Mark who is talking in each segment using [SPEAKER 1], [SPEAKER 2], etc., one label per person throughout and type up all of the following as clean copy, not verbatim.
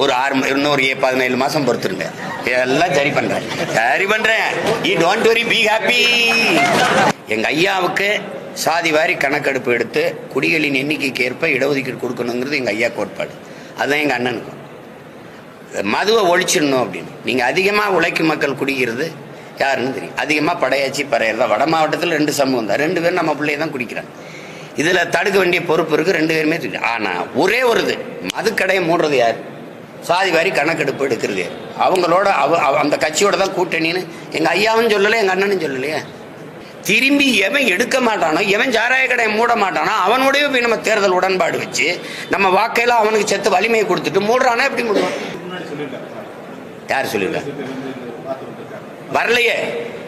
[SPEAKER 1] ஒரு 17 மாசம் பொறுத்துருங்க, எல்லாம் சரி பண்றேன். You don't worry, be happy. எங்க ஐயாவுக்கு சாதி வாரி கணக்கெடுப்பு எடுத்து குடிகளின் எண்ணிக்கைக்கு ஏற்ப இடஒதுக்கீடு கொடுக்கணுங்கிறது எங்க ஐயா கோட்பாடு. அதுதான் எங்க அண்ணனுக்கும். மதுவை ஒழிச்சிடணும் அப்படின்னு. நீங்க அதிகமா உழைக்கும் மக்கள் குடிக்கிறது யாருன்னு தெரியும். அதிகமா படையாச்சி பறையறதா. வட மாவட்டத்தில் 2 சமூகம் தான், 2 பேரும் நம்ம பிள்ளைய தான் குடிக்கிறாங்க. இதுல தடுக்க வேண்டிய பொறுப்பு இருக்கு, 2 பேருமே. ஆனா ஒரே ஒரு மதுக்கடையை மூடுறது யார்? சாதி வாரி கணக்கெடுப்பு எடுக்கிறது யார்? அவங்களோட அந்த கட்சியோட தான் கூட்டணின்னு எங்க ஐயாவும் சொல்லல, எங்க அண்ணனும் சொல்லலையே. திரும்பி எவன் எடுக்க மாட்டானோ, எவன் சாராய கடையை மூட மாட்டானோ அவனோடய போய் நம்ம தேர்தல் உடன்பாடு வச்சு நம்ம வாக்கையெல்லாம் அவனுக்கு செத்து வலிமையை கொடுத்துட்டு மூடுறானா எப்படி மூடுவான்? யார் சொல்லிருக்கா? வரலையே.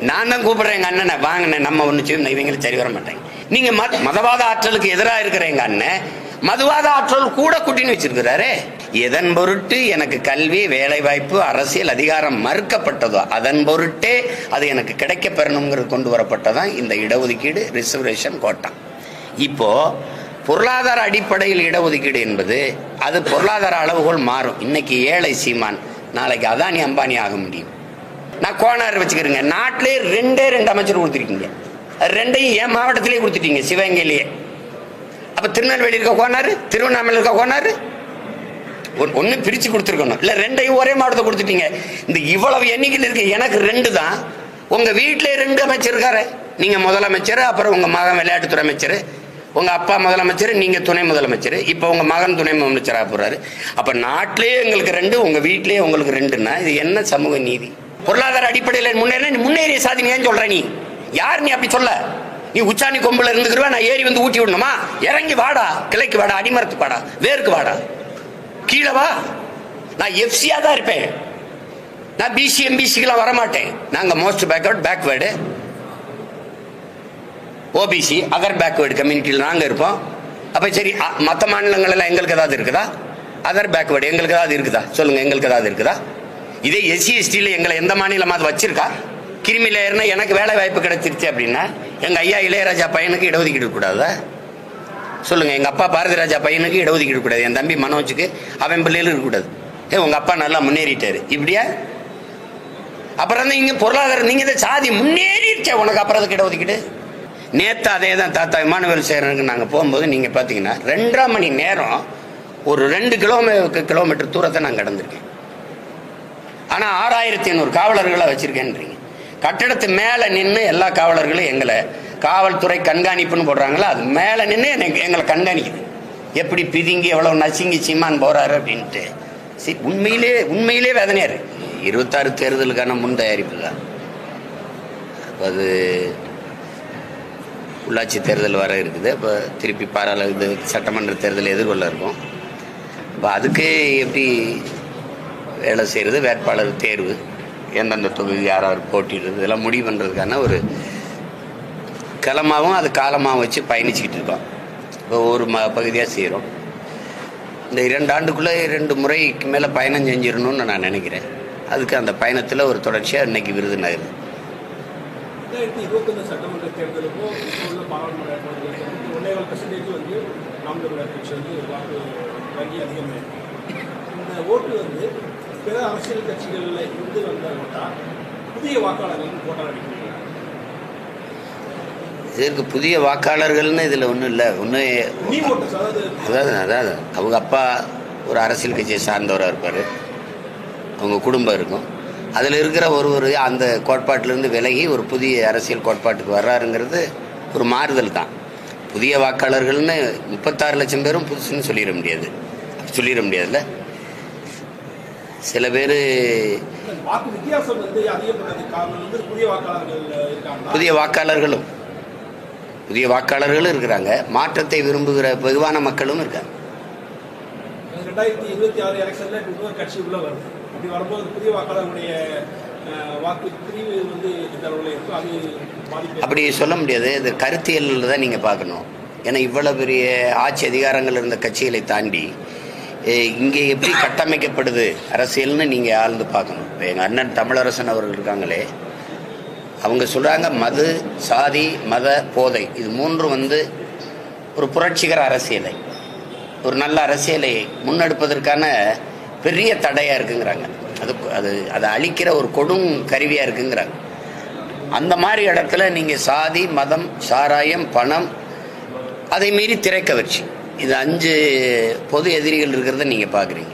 [SPEAKER 1] நான் தான் கூப்பிடுறேன் எங்க அண்ணனை, வாங்கினேன் நம்ம ஒன்று இவங்களும் சரி வர மாட்டாங்க. நீங்க மதவாத ஆற்றலுக்கு எதிராக இருக்கிற எங்க அண்ணன் மதுவாத ஆற்றல் கூட கூட்டின்னு வச்சிருக்கிறாரு. எதன் பொருட்டு எனக்கு கல்வி, வேலை வாய்ப்பு, அரசியல் அதிகாரம் மறுக்கப்பட்டதோ அதன் பொருட்டே அது எனக்கு கிடைக்க பெறணுங்கிறது கொண்டு வரப்பட்டதான் இந்த இடஒதுக்கீடு, ரிசர்வேஷன், கோட்டா. இப்போ பொருளாதார அடிப்படையில் இடஒதுக்கீடு என்பது அது பொருளாதார அளவுகோல் மாறும். இன்னைக்கு ஏழை சீமான், நாளைக்கு அதானி அம்பானி ஆக முடியும். நான் கோனார் வச்சுக்கிறேங்க. நாட்டிலே 2 அமைச்சர் கொடுத்துருக்கீங்க, 2ஐயும் என் மாவட்டத்திலே கொடுத்துட்டீங்க, சிவகங்கையிலேயே. அப்ப திருநெல்வேலி இருக்க கோனாரு, திருவண்ணாமலை இருக்க கோனாரு, ஒன்னு பிரிச்சு கொடுத்துருக்கணும். இல்ல 2ஐயும் ஒரே மாவட்டத்தை கொடுத்துட்டீங்க. இந்த இவ்வளவு எண்ணிக்கையில் இருக்கு. எனக்கு 2 தான். உங்க வீட்டிலே 2 அமைச்சர் இருக்காரு. நீங்க முதலமைச்சர், அப்புறம் உங்க மகன் விளையாட்டுத்துறை அமைச்சர், உங்க அப்பா முதலமைச்சர், நீங்க துணை முதலமைச்சர், இப்ப உங்க மகன் துணை முதலமைச்சராக போறாரு. அப்ப நாட்டிலேயே எங்களுக்கு 2, உங்க வீட்டிலேயே உங்களுக்கு 2ன்னா இது என்ன சமூக நீதி? பொருளாதார அடிப்படையில் முன்னேறிய சாதி ஏன் சொல்ற? நீ யார்? நீ அப்படி சொல்ல? நீ உச்சாணி கொம்புல இருந்துக்கிறவா, நான் ஏறி வந்து ஊட்டி விடணுமா? இறங்கி வாடா, கிளைக்கு வாடா, அடிமரத்துக்கு வாடா, வேருக்கு வாடா, கீழே வா. நான் எஃப்சியா தான் இருப்பேன். நான் பிசி எம்பிசிக்கெல்லாம் வரமாட்டேன். நாங்க most backward OBC, other backward கம்யூனிட்டியில் நாங்க இருப்போம். அப்ப சரி, மற்ற மாநிலங்கள் எல்லாம் எங்களுக்கு ஏதாவது இருக்குதா? அதர் பேக்வேர்டு எங்களுக்கு ஏதாவது இருக்குதா? சொல்லுங்க, எங்களுக்கு ஏதாவது இருக்குதா? இதே எஸ்சி எஸ்டியில் எங்களை எந்த மாநிலமாவது வச்சிருக்கா? கிருமி லேயர்னா எனக்கு வேலை வாய்ப்பு கிடைச்சிருச்சு அப்படின்னா எங்க ஐயா இளையராஜா பையனுக்கு இடஒதுக்கீடு கூடாதா? சொல்லுங்க. எங்க அப்பா பாரதி ராஜா பையனுக்கு இடஒதுக்கீடு கூடாது, என் தம்பி மனோஜுக்கு அவன் பிள்ளைகளும் இருக்கக்கூடாது. உங்க அப்பா நல்லா முன்னேறிட்டாரு, இப்படியா? அப்புறம் நீங்க பொருளாதாரம், நீங்க இந்த சாதி முன்னேறிடுச்சா உனக்கு அப்புறம் அதுக்கு இடஒதுக்கீடு? நேத்து அதே தான் தாத்தா இமானுவேல் சேரனுக்கு நாங்க போகும்போது நீங்க பாத்தீங்கன்னா 2.5 மணி நேரம் ஒரு 2 கிலோமீட்டர் தூரத்தை நான் கடந்திருக்கேன். ஆனா 6500 காவலர்களை வச்சிருக்கேன்றீங்க. கட்டடத்து மேல நின்று எல்லா காவலர்களும் எங்களை காவல்துறை கண்காணிப்புன்னு போடுறாங்களா, அது மேல நின்று எங்களை கண்காணிக்குது. எப்படி பிதிங்கி எவ்வளவு நசுங்கி சீமான் போறாரு அப்படின்ட்டு. உண்மையிலே வேதனையா இருக்கு. 26 தேர்தலுக்கான முன் தயாரிப்பு தான். அது உள்ளாட்சி தேர்தல் வர இருக்குது. இப்போ திருப்பி இது சட்டமன்ற தேர்தல் எதிர்கொள்ள இருக்கும். இப்போ அதுக்கு எப்படி வேலை செய்கிறது, வேட்பாளர் தேர்வு, எந்தெந்த தொகுதி யாராவது போட்டிடுறது, இதெல்லாம் முடிவு பண்ணுறதுக்கான ஒரு களமாகவும் அது காலமாகவும் வச்சு பயணிச்சுக்கிட்டு இருக்கோம். இப்போ ஒரு பகுதியாக செய்கிறோம். இந்த 2 ஆண்டுக்குள்ளே 2 முறைக்கு மேலே பயணம் செஞ்சிடணும்னு நான் நினைக்கிறேன். அதுக்கு அந்த பயணத்தில் ஒரு தொடர்ச்சியாக இன்னைக்கு விருதுநகர்
[SPEAKER 2] 2021 சட்டமன்ற தேர்தலுக்கும் உள்ள பாராளுமன்ற தேர்தலுக்கும் 1.5% வந்து நாம் தமிழர் கட்சி வந்து வாக்கு வங்கி அதிகமாக இந்த ஓட்டு வந்து பிற அரசியல் கட்சிகளில் இருந்து வந்த ஓட்டா புதிய வாக்காளர்கள் போட்டா அடிக்கிறீங்க.
[SPEAKER 1] இதற்கு புதிய வாக்காளர்கள்னு இதில் ஒன்றும் இல்லை. அதாவது அவங்க அப்பா ஒரு அரசியல் கட்சியை சார்ந்தவராக இருப்பார், அவங்க குடும்பம் இருக்கும். அதில் இருக்கிற ஒருவர் அந்த கோட்பாட்டிலிருந்து விலகி ஒரு புதிய அரசியல் கோட்பாட்டுக்கு வர்றாருங்கிறது ஒரு மாறுதல் தான். புதிய வாக்காளர்கள்னு 36 லட்சம் பேரும் புதுசுன்னு சொல்லிட முடியாதுல்ல. சில பேர் புதிய வாக்காளர்களும் இருக்கிறாங்க, மாற்றத்தை விரும்புகிற வெகுவான மக்களும் இருக்காங்க.
[SPEAKER 2] 2026 எலெக்ஷன்ல இன்னொரு கட்சி உள்ள வருது. அப்படி வரும்போது புதிய வாக்காளர்களுடைய வாக்கு பிரிவு வந்து இந்த அளவில் இருக்கும். அது
[SPEAKER 1] அப்படி சொல்ல முடியாது. இது கருத்தியலில் தான் நீங்கள் பார்க்கணும். ஏன்னா இவ்வளோ பெரிய ஆட்சி அதிகாரங்கள் இருந்த கட்சிகளை தாண்டி இங்கே எப்படி கட்டமைக்கப்படுது அரசியல்னு நீங்கள் ஆழ்ந்து பார்க்கணும். இப்போ எங்கள் அண்ணன் தமிழரசன் அவர்கள் இருக்காங்களே, அவங்க சொல்கிறாங்க மது, சாதி, மத, போதை இது 3 வந்து ஒரு புரட்சிகர அரசியலை, ஒரு நல்ல அரசியலை முன்னெடுப்பதற்கான பெரிய தடையாக இருக்குங்கிறாங்க. அதை அழிக்கிற ஒரு கொடும் கருவியாக இருக்குங்கிறாங்க. அந்த மாதிரி இடத்துல நீங்கள் சாதி, மதம், சாராயம், பணம், அதை மீறி திரைக்கவர்ச்சி, இது 5 பொது எதிரிகள் இருக்கிறத நீங்கள் பார்க்குறீங்க.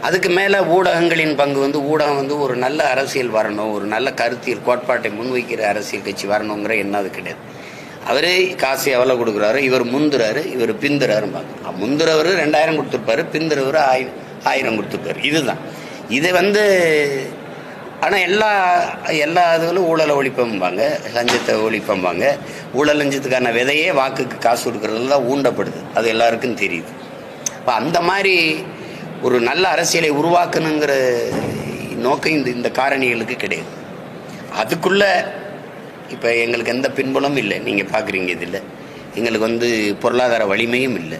[SPEAKER 1] அதுக்கு மேலே ஊடகங்களின் பங்கு ஊடகம் ஒரு நல்ல அரசியல் வரணும், ஒரு நல்ல கருத்தியல் கோட்பாட்டை முன்வைக்கிற அரசியல் கட்சி வரணுங்கிற எண்ணம் அது கிடையாது. அவரே காசு எவ்வளோ கொடுக்குறாரு, இவர் முந்துறாரு, இவர் பிந்துறாரும்பாங்க. முந்துறவர் 2000 கொடுத்துருப்பாரு, பிந்துறவர் 1000 கொடுத்துருப்பாரு. இதுதான் இது ஆனால் எல்லா இதுகளும் ஊழலை ஒழிப்பம்பாங்க, லஞ்சத்தை ஒழிப்பம்பாங்க. ஊழல் லஞ்சத்துக்கான விதையே வாக்குக்கு காசு கொடுக்கறதுல தான் ஊண்டப்படுது, அது எல்லாருக்கும் தெரியுது. இப்போ அந்த மாதிரி ஒரு நல்ல அரசியலை உருவாக்கணுங்கிற நோக்கம் இந்த காரணிகளுக்கு கிடையாது. அதுக்குள்ள இப்போ எங்களுக்கு எந்த பின்புலமும் இல்லை. நீங்கள் பார்க்குறீங்க, இதில் எங்களுக்கு பொருளாதார வலிமையும் இல்லை.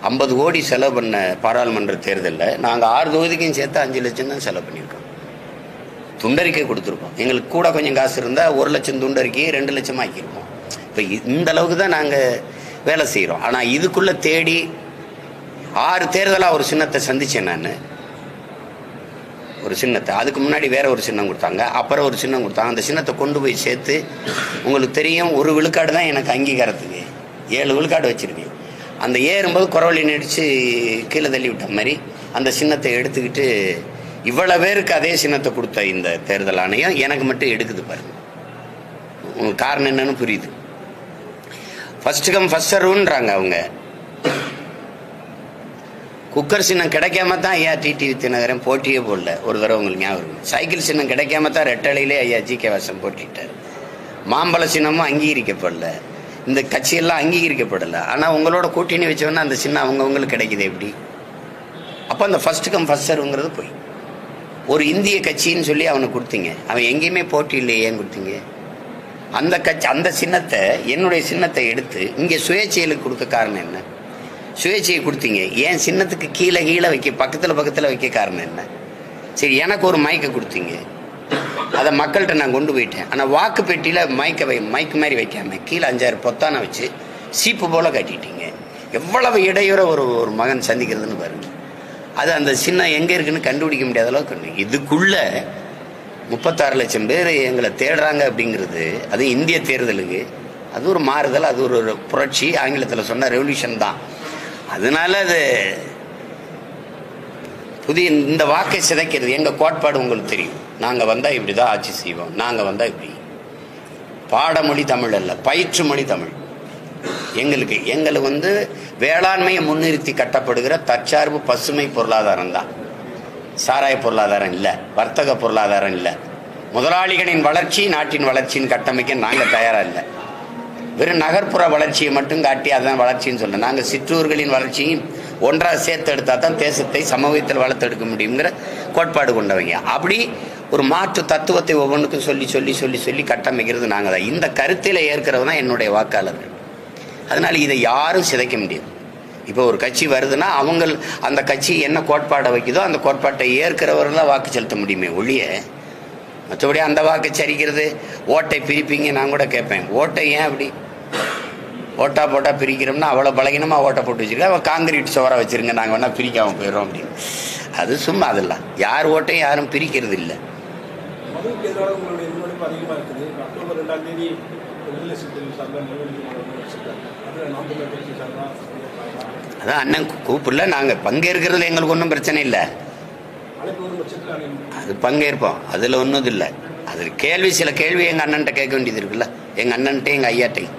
[SPEAKER 1] 50 கோடி செலவு பண்ண பாராளுமன்ற தேர்தலில் நாங்கள் 6 தொகுதிக்கும் சேர்த்து 5 லட்சம் தான் செலவு பண்ணியிருக்கோம். துண்டறிக்கை கொடுத்துருக்கோம். எங்களுக்கு கூட கொஞ்சம் காசு இருந்தால் 1 லட்சம் துண்டறிக்கையை 2 லட்சம் ஆக்கியிருக்கோம். இப்போ இந்த அளவுக்கு தான் நாங்கள் வேலை செய்கிறோம். ஆனால் இதுக்குள்ளே தேடி 6 தேர்தலாக ஒரு சின்னத்தை சந்தித்தேன் நான். ஒரு சின்னத்தை அதுக்கு முன்னாடி வேற ஒரு சின்னம் கொடுத்தாங்க, அப்புறம் ஒரு சின்னம் கொடுத்தாங்க. அந்த சின்னத்தை கொண்டு போய் சேர்த்து உங்களுக்கு தெரியும், 1 விழுக்காடு தான் எனக்கு அங்கீகாரத்துக்கு. 7 விழுக்காடு வச்சுருக்கேன். அந்த ஏறும்போது குறவழி நடித்து கீழே தள்ளி விட்ட மாதிரி அந்த சின்னத்தை எடுத்துக்கிட்டு இவ்வளோ பேருக்கு அதே சின்னத்தை கொடுத்த இந்த தேர்தல் ஆணையம் எனக்கு மட்டும் எடுக்குது பாருங்க. உங்களுக்கு காரணம் என்னன்னு புரியுது. ஃபர்ஸ்ட் கம் ஃபர்ஸ்ட் சர்வ்ன்றாங்க அவங்க. குக்கர் சின்னம் கிடைக்காம தான் ஐயா டிடிவி தினகரன் போட்டியே போடல. ஒரு தடவை உங்களுக்கு ஞாபகம். சைக்கிள் சின்னம் கிடைக்காம தான் ரெட்டலையிலே ஐயா ஜி.கே. வாசன் போட்டிட்டார். மாம்பழ சின்னமும் அங்கீகரிக்கப்படல, இந்த கட்சியெல்லாம் அங்கீகரிக்கப்படலை. ஆனால் உங்களோட கூட்டணி வச்சவொன்னா அந்த சின்னம் அவங்கவுங்களுக்கு கிடைக்குது எப்படி? அப்போ அந்த ஃபர்ஸ்ட் கம் ஃபர்ஸ்ட் சர்வ்ங்கிறது போய் ஒரு இந்திய கட்சின்னு சொல்லி அவனுக்கு கொடுத்தீங்க. அவன் எங்கேயுமே போட்டி இல்லை, ஏன் கொடுத்தீங்க? அந்த கட்சி அந்த சின்னத்தை, என்னுடைய சின்னத்தை எடுத்து இங்கே சுயேட்சைகளுக்கு கொடுக்க காரணம் என்ன? சுயேட்சையை கொடுத்தீங்க, ஏன் சின்னத்துக்கு கீழே வைக்க பக்கத்தில் வைக்க காரணம் என்ன? சரி, எனக்கு ஒரு மைக்கை கொடுத்தீங்க, அதை மக்கள்கிட்ட நான் கொண்டு போயிட்டேன். ஆனால் வாக்கு பெட்டியில் மைக்கு மாதிரி வைக்காம கீழே 5-6 பொத்தானை வச்சு சீப்பு போல கட்டிட்டீங்க. எவ்வளவு இடையூற ஒரு மகன் சந்திக்கிறதுன்னு பாருங்க. அது அந்த சின்னம் எங்கே இருக்குன்னு கண்டுபிடிக்க முடியாத அளவுக்கு. இதுக்குள்ள 36 லட்சம் பேர் எங்களை தேடுறாங்க அப்படிங்கிறது, அது இந்திய தேர்தலுக்கு அது ஒரு மாறுதல், அது ஒரு புரட்சி. ஆங்கிலத்தில் சொன்ன ரெவல்யூஷன் தான். அதனால அது புதிய இந்த வாக்கை சிதைக்கிறது. எங்கள் கோட்பாடு உங்களுக்கு தெரியும். நாங்கள் வந்தால் இப்படி தான் ஆட்சி செய்வோம், நாங்கள் வந்தால் இப்படி. பாடமொழி தமிழ் அல்ல, பயிற்று மொழி தமிழ். எங்களுக்கு வேளாண்மையை முன்னிறுத்தி கட்டப்படுகிற தற்சார்பு பசுமை பொருளாதாரம் தான். சாராய பொருளாதாரம் இல்லை, வர்த்தக பொருளாதாரம் இல்லை. முதலாளிகளின் வளர்ச்சி நாட்டின் வளர்ச்சின்னு கட்டமைக்க நாங்கள் தயாராக இல்லை. வெறும் நகர்ப்புற வளர்ச்சியை மட்டும் காட்டி அதுதான் வளர்ச்சின்னு சொல்ல. நாங்கள் சிற்றூர்களின் வளர்ச்சியும் ஒன்றாக சேர்த்து எடுத்தால் தான் தேசத்தை சமூகத்தில் வளர்த்தெடுக்க முடியுங்கிற கோட்பாடு கொண்டவங்க. அப்படி ஒரு மாற்று தத்துவத்தை ஒவ்வொன்றுக்கும் சொல்லி சொல்லி சொல்லி சொல்லி கட்டமைக்கிறது நாங்கள் தான். இந்த கருத்தில் ஏற்கிறது தான் என்னுடைய வாக்காளர்கள். அதனால் இதை யாரும் சிதைக்க முடியாது. இப்போ ஒரு கட்சி வருதுன்னா அந்த கட்சி என்ன கோட்பாடை வைக்குதோ அந்த கோட்பாட்டை ஏற்கிறவர்களாக வாக்கு செலுத்த முடியுமே ஒழிய, மற்றபடி அந்த வாக்கை சரிக்கிறது, ஓட்டை பிரிப்பீங்க. நான் கூட கேட்பேன், ஓட்டை ஏன் அப்படி ஓட்டா போட்டா பிரிக்கிறோம்னா அவ்வளோ பலகீனமாக ஓட்டை போட்டு வச்சுருக்கேன், அவன் காங்கிரீட் சோறாக வச்சுருங்க, நாங்கள் வேணால் பிரிக்காமல் போயிடுறோம் அப்படின்னு. அது சும்மா, அதெல்லாம் யார் ஓட்டையும் யாரும் பிரிக்கிறது இல்லை. அதான் அண்ணன் கூப்பிடல, நாங்கள் பங்கேற்கிறதுல எங்களுக்கு ஒன்றும் பிரச்சனை இல்லை. அது பங்கேற்போம், அதில் ஒன்றும் இல்லை. அது சில கேள்வி எங்கள் அண்ணன்ட்ட கேட்க வேண்டியது இருக்குல்ல, எங்கள் அண்ணன்ட்டே எங்கள் ஐயாட்டையும்.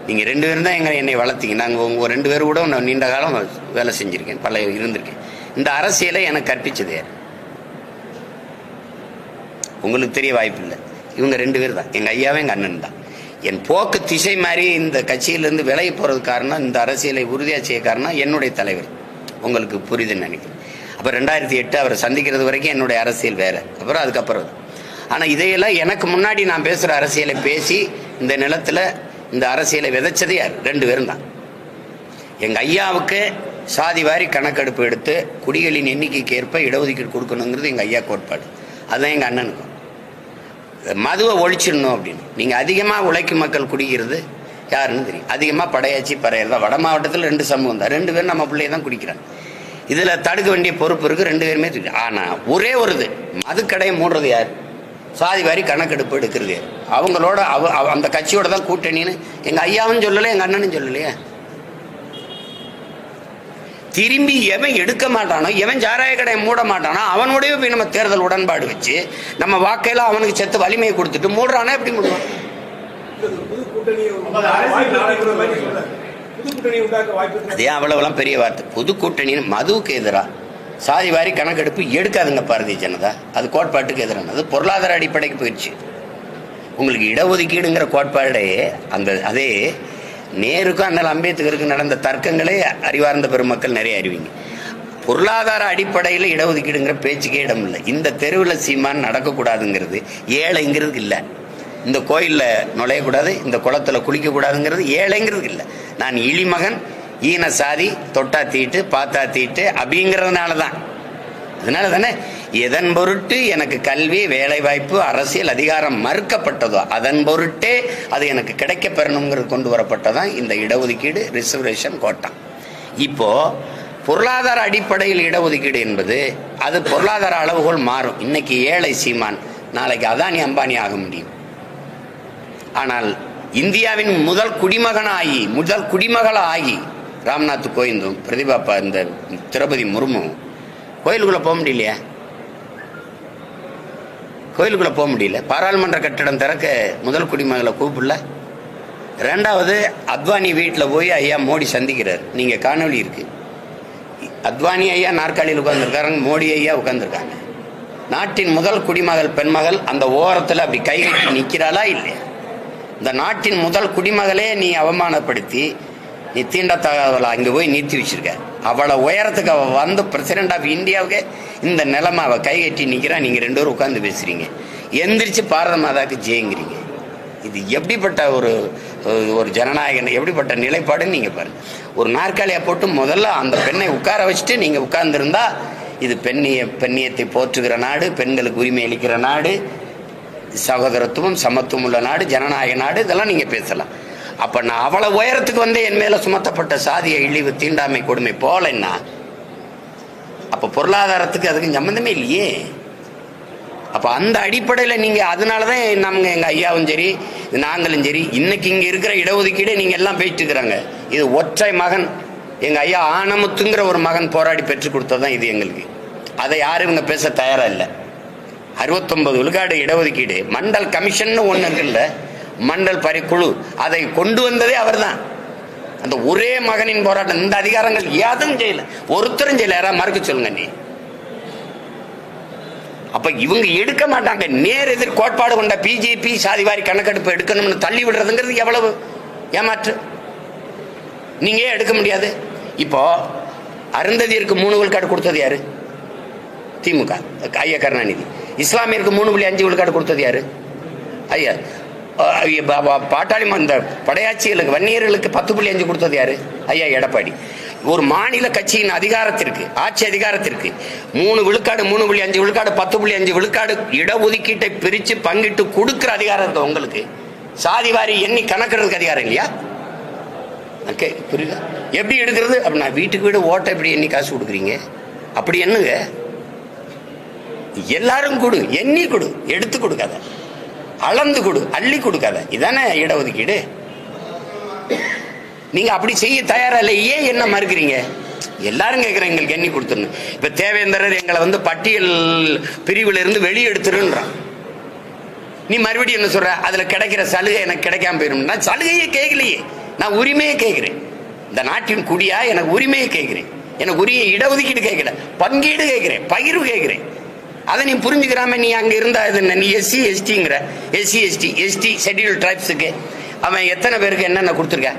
[SPEAKER 1] நீங்கள் 2 பேரும் தான் என்னை வளர்த்தீங்க. நாங்கள் உங்கள் 2 பேர் கூட நான் நீண்ட காலம் வேலை செஞ்சுருக்கேன், இருந்திருக்கேன். இந்த அரசியலை எனக்கு கற்பிச்சது யார்? உங்களுக்கு தெரிய வாய்ப்பு இல்லை. இவங்க 2 பேர் தான், எங்கள் ஐயாவே எங்கள் அண்ணன் தான். என் போக்கு திசை மாதிரி இந்த கட்சியிலேருந்து விலகி போகிறது காரணம், இந்த அரசியலை உறுதியாக செய்ய காரணம் என்னுடைய தலைவர். உங்களுக்கு புரியுதுன்னு நினைக்கிறேன். அப்போ 2008 அவரை சந்திக்கிறது வரைக்கும் என்னுடைய அரசியல் வேறு, அப்புறம் அதுக்கப்புறம். ஆனால் இதையெல்லாம் எனக்கு முன்னாடி நான் பேசுகிற அரசியலை பேசி இந்த நிலத்தில் இந்த அரசியலை விதைச்சது யார்? 2 பேரும் தான். எங்கள் ஐயாவுக்கு சாதி வாரி கணக்கெடுப்பு எடுத்து குடிகளின் எண்ணிக்கைக்கு ஏற்ப இடஒதுக்கீடு கொடுக்கணுங்கிறது எங்கள் ஐயா கோட்பாடு. அதுதான் எங்கள் அண்ணனுக்கும். மதுவை ஒழிச்சிடணும் அப்படின்னு. நீங்கள் அதிகமாக உழைக்கும் மக்கள் குடிக்கிறது யாருன்னு தெரியும். அதிகமாக படையாச்சி பறையர் தான். வட மாவட்டத்தில் 2 சமூகம் தான், 2 பேரும் நம்ம பிள்ளைய தான் குடிக்கிறாங்க. இதுல தடுக்க வேண்டிய பொறுப்பு இருக்கு, 2 பேருமே. ஆனா ஒரே ஒரு இது, மதுக்கடையை மூடுறது யார்? சாதி வாரி கணக்கெடுப்பு எடுக்கிறது அவங்களோட. அந்த கட்சியோட தான் கூட்டணின்னு எங்க ஐயாவும் சொல்லல, எங்க அண்ணனும் சொல்லலையே. திரும்பி எவன் எடுக்க மாட்டானோ, எவன் சாராய கடையை மூட மாட்டானோ அவனோடய போய் நம்ம தேர்தல் உடன்பாடு வச்சு நம்ம வாக்கையில அவனுக்கு செத்து வலிமையை கொடுத்துட்டு மூடுறானா எப்படி மூடுவான்? அதே அவ்வளவுலாம் பெரிய வார்த்தை. புது கூட்டணி மதுவுக்கு எதிராக சாதி வாரி கணக்கெடுப்பு எடுக்காதுங்க பாரதிய ஜனதா. அது கோட்பாட்டுக்கு எதிரானது, பொருளாதார அடிப்படைக்கு போயிடுச்சு. உங்களுக்கு இடஒதுக்கீடுங்கிற கோட்பாடே அதே நேருக்கும் அண்ணல் அம்பேத்கருக்கு நடந்த தர்க்கங்களே அறிவார்ந்த பெருமக்கள் நிறைய அறிவிங்க. பொருளாதார அடிப்படையில் இடஒதுக்கீடுங்கிற பேச்சுக்கே இடம் இல்லை. இந்த தெருவில் சீமான் நடக்கக்கூடாதுங்கிறது ஏழைங்கிறதுக்கு இல்லை. இந்த கோயிலில் நுழையக்கூடாது, இந்த குளத்தில் குளிக்கக்கூடாதுங்கிறது ஏழைங்கிறதுக்கு இல்லை. நான் இழிமகன், ஈன சாதி, தொட்டா தீட்டு பார்த்தா தீட்டு அப்படிங்கிறதுனால தான். அதனால தானே எதன் பொருட்டு எனக்கு கல்வி, வேலை வாய்ப்பு, அரசியல் அதிகாரம் மறுக்கப்பட்டதோ அதன் பொருட்டே அது எனக்கு கிடைக்க பெறணுங்கிறது கொண்டு வரப்பட்டதான் இந்த இடஒதுக்கீடு, ரிசர்வேஷன், கோட்டா. இப்போ பொருளாதார அடிப்படையில் இடஒதுக்கீடு என்பது அது பொருளாதார அளவுகோல் மாறும். இன்னைக்கு ஏழை சீமான் நாளைக்கு அதானி அம்பானி ஆக முடியும். ஆனால் இந்தியாவின் முதல் குடிமகளாகி ராம்நாத் கோவிந்தும் பிரதிபா இந்த திரௌபதி முர்மு கோயிலுக்குள்ள போக முடியலையா? கோயிலுக்குள்ள போக முடியல. பாராளுமன்ற கட்டடம் திறக்க முதல் குடிமகளை கூப்பிடல. 2வது அத்வானி வீட்டில் போய் ஐயா மோடி சந்திக்கிறார். நீங்க காணொலி இருக்கு. அத்வானி ஐயா நாற்காலியில் உட்கார்ந்துருக்காங்க, மோடி ஐயா உட்கார்ந்துருக்காங்க. நாட்டின் முதல் குடிமகள் பெண்மகள் அந்த ஓரத்தில் அப்படி கை கட்டி நிற்கிறாளா இல்லையா? இந்த நாட்டின் முதல் குடிமகளே நீ அவமானப்படுத்தி நீ தீண்டத்தகவலை அங்கே போய் நிறுத்தி வச்சிருக்க. அவளை உயரத்துக்கு அவள் வந்து பிரசிடென்ட் ஆஃப் இந்தியாவுக்கு இந்த நிலைமை அவள் கை கட்டி நிற்கிறா. நீங்கள் 2 பேரும் உட்காந்து பேசுறீங்க, எந்திரிச்சு பாரத மாதாக்கு ஜெயங்கிறீங்க. இது எப்படிப்பட்ட ஒரு ஜனநாயகன், எப்படிப்பட்ட நிலைப்பாடுன்னு நீங்கள் பாருங்க. ஒரு நாற்காலியை போட்டு முதல்ல அந்த பெண்ணை உட்கார வச்சுட்டு நீங்கள் உட்கார்ந்துருந்தா இது பெண்ணியத்தை போற்றுகிற நாடு, பெண்களுக்கு உரிமை அளிக்கிற நாடு, சகோதரத்துவம் சமத்துவம் உள்ள நாடு, ஜனநாயக நாடு, இதெல்லாம் நீங்க பேசலாம். அப்ப நான் அவளை உயரத்துக்கு வந்து என் மேல சுமத்தப்பட்ட சாதிய இழிவு, தீண்டாமை, கொடுமை போலன்னா அப்ப பொருளாதாரத்துக்கு அதுக்கு சம்பந்தமே இல்லையே. அப்ப அந்த அடிப்படையில நீங்க அதனாலதான் நம்ம எங்க ஐயாவும் சரி நாங்களும் சரி இன்னைக்கு இங்க இருக்கிற இடஒதுக்கீடே நீங்க எல்லாம் போயிட்டு இருக்கிறாங்க. இது ஒற்றை மகன், எங்க ஐயா ஆனமுத்துங்கிற ஒரு மகன் போராடி பெற்றுக் கொடுத்ததான் இது எங்களுக்கு. அதை யாரும் இவங்க பேச தயாரா இல்லை. 69 விழுக்காடு இடஒதுக்கீடு மண்டல் கமிஷன் ஒண்ணு இருக்குல்ல, மண்டல் பரிக்குழு, அதை கொண்டு வந்ததே அவர் தான். அந்த ஒரே மகனின் போராட்டம். இந்த அதிகாரங்கள் யாரும் செய்யல, ஒருத்தரும் செய்யல. யாராவது மறுக்க சொல்லுங்க நீ. அப்ப இவங்க எடுக்க மாட்டாங்க. நேர் எதிர் கோட்பாடு கொண்ட பிஜேபி சாதிவாரி கணக்கெடுப்பு எடுக்கணும்னு தள்ளி விடுறதுங்கிறது எவ்வளவு ஏமாற்று. நீங்க எடுக்க முடியாது. இப்போ அருந்ததியருக்கு 3 விழுக்காடு கொடுத்தது யாரு? திமுக, ஐயா கருணாநிதி. இஸ்லாமியருக்கு 3.5 விழுக்காடு கொடுத்தது யாரு? ஐயா பாட்டாளி இந்த படையாட்சிகளுக்கு வன்னியர்களுக்கு 10.5 கொடுத்தது யாரு? ஐயா எடப்பாடி. ஒரு மாநில கட்சியின் அதிகாரத்திற்கு, ஆட்சி அதிகாரத்திற்கு 3 விழுக்காடு, 3.5 விழுக்காடு, 10.5 விழுக்காடு இடஒதுக்கீட்டை பிரிச்சு பங்கிட்டு கொடுக்கிற அதிகாரம் இருக்கு உங்களுக்கு. சாதிவாரி எண்ணி கணக்கிறதுக்கு அதிகாரம் இல்லையா? புரியுதா? எப்படி எடுக்கிறது அப்படின்னா வீட்டுக்கு வீடு ஓட்ட எப்படி எண்ணி காசு கொடுக்குறீங்க? அப்படி என்னங்க எல்லாரும் கொடு, எண்ணி கொடு, எடுத்து கொடுக்காத, அளந்து கொடு, அள்ளி கொடுக்காத. இதானே இடஒதுக்கீடு. நீங்க அப்படி செய்ய தயாரா இல்லை. ஏன் என்ன மறுக்கிறீங்க? எல்லாரும் கேட்கிறேன் எங்களுக்கு எண்ணி கொடுத்துருன்னு. இப்ப தேவேந்திரர் எங்களை வந்து பட்டியல் பிரிவுல இருந்து வெளியே எடுத்துருன்றான். நீ மறுபடியும் என்ன சொல்ற? அதுல கிடைக்கிற சலுகை எனக்கு கிடைக்காம போயிடும். நான் சலுகையே கேட்கலையே, நான் உரிமையை கேட்கிறேன். இந்த நாட்டின் குடியா எனக்கு உரிமையை கேட்கிறேன். எனக்கு உரிய இடஒதுக்கீடு கேட்கல, பங்கீடு கேட்கிறேன், பகிர்வு கேட்கிறேன். அதை நீ புரிஞ்சுக்கிறாம நீ அங்க இருந்தா நீ எஸ்சி எஸ்டிங்கிற. எஸ்டி ஷெட்யூல்டு டிரைப்ஸுக்கு அவன் எத்தனை பேருக்கு என்னென்ன கொடுத்துருக்க?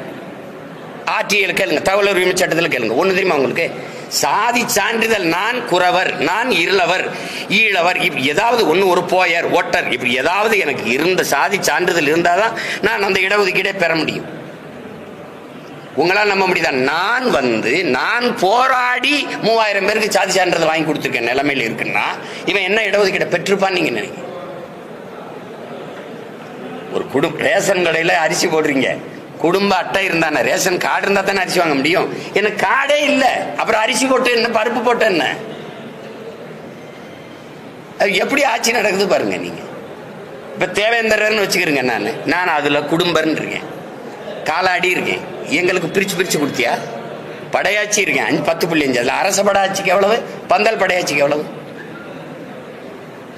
[SPEAKER 1] ஆர்டிஎல் கேளுங்க, தகவல் உரிமை சட்டத்தில் கேளுங்க. ஒண்ணு தெரியுமா உங்களுக்கு? சாதி சான்றிதழ் நான் குறவர், நான் இருளவர், ஈழவர், இப்படி ஏதாவது ஒண்ணு, ஒரு போயர், ஒட்டர், இப்படி ஏதாவது எனக்கு இருந்த சாதி சான்றிதழ் இருந்தாதான் நான் அந்த இடஒதுக்கீடை பெற முடியும். உங்களால் நம்ப முடியுதா? நான் போராடி 3000 பேருக்கு சாதி சான்றிதழ் வாங்கி கொடுத்துருக்கேன் நிலைமையில இருக்குன்னா இவன் என்ன இடஒதுக்கீடை பெற்றிருப்பான்னு நீங்க நினைக்கிறீங்க? ஒரு ரேஷன் கடையில அரிசி போடுறீங்க, குடும்ப அட்டை இருந்தானே, ரேஷன் கார்டு இருந்தா தானே அரிசி வாங்க முடியும். எனக்கு கார்டே இல்லை, அப்புறம் அரிசி போட்டு என்ன, பருப்பு போட்டு என்ன? எப்படி ஆட்சி நடக்குது பாருங்க. நீங்க இப்ப தேவேந்திரன் வச்சுக்கிறீங்க, நான் அதுல குடும்பர்னு இருக்கேன், காலாடி இருக்கேன். எங்களுக்கு பிரிச்சு பிரிச்சு கொடுத்தியா? படையாட்சி இருக்கேன் 10.5. அதுல அரச படையாட்சிக்கு எவ்வளவு, பந்தல் படையாட்சிக்கு எவ்வளவு?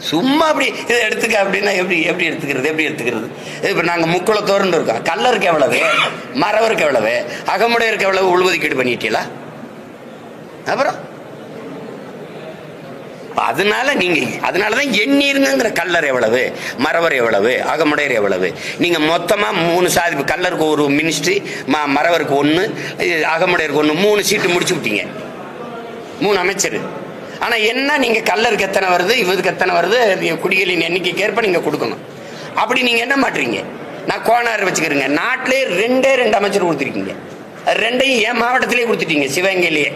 [SPEAKER 1] சும்மா அப்படி இதை எடுத்துக்க அப்படின்னா எப்படி எடுத்துக்கிறது? இப்ப நாங்க முக்குளத்தோர்னு இருக்கோம். கல்லருக்கு எவ்வளவு, மறவருக்கு எவ்வளவு, அகமுடையருக்கு எவ்வளவு உள்ஒதுக்கீடு பண்ணிட்டீங்களா? அப்புறம் அதனாலதான் எண்ணீருங்கிற கல்லர் எவ்வளவு, மறவர் எவ்வளவு, அகமுடையர் எவ்வளவு. நீங்க மொத்தமா 3 சாதி, கல்லருக்கு ஒரு மினிஸ்ட்ரி, மறவருக்கு 1, அகமுடையருக்கு 1, 3 சீட்டு முடிச்சு விட்டீங்க, 3 அமைச்சர். ஆனா என்ன, நீங்க கல்லருக்கு எத்தனை வருது, இவருக்கு எத்தனை வருது, குடிகளின் எண்ணிக்கைக்கு ஏற்ப நீங்க கொடுக்கணும். அப்படி நீங்க என்ன மாட்டீங்க? நான் கோனார் வச்சுக்கிறேங்க, நாட்டிலே 2 அமைச்சர் கொடுத்துருக்கீங்க, 2ஐயும் என் மாவட்டத்திலேயே கொடுத்துட்டீங்க, சிவகங்கையிலேயே.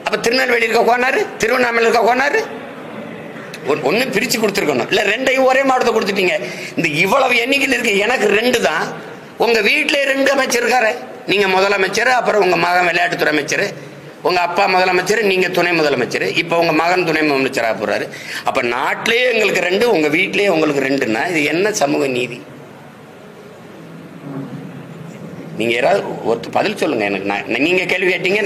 [SPEAKER 1] அப்ப திருநெல்வேலி இருக்க கோனாரு, திருவண்ணாமலை இருக்க கோனாரு, ஒண்ணு பிரிச்சு கொடுத்துருக்கணும். இல்ல 2ஐயும் ஒரே மாவட்டத்தை கொடுத்துட்டீங்க. இந்த இவ்வளவு எண்ணிக்கையில் இருக்கு, எனக்கு 2 தான். உங்க வீட்டிலே 2 அமைச்சர் இருக்காரு. நீங்க முதலமைச்சர், அப்புறம் உங்க மகன் விளையாட்டுத்துறை அமைச்சர், உங்க அப்பா முதலமைச்சர், நீங்க துணை முதலமைச்சர், இப்ப உங்க மகன் துணை முதலமைச்சராக போறாரு. அப்ப நாட்டிலேயே எங்களுக்கு 2, உங்க வீட்டிலேயே உங்களுக்கு 2ன்னா இது என்ன சமூக நீதி? நீங்க யாராவது ஒரு பதில் சொல்லுங்க எனக்கு. நீங்க கேள்வி கேட்டீங்க,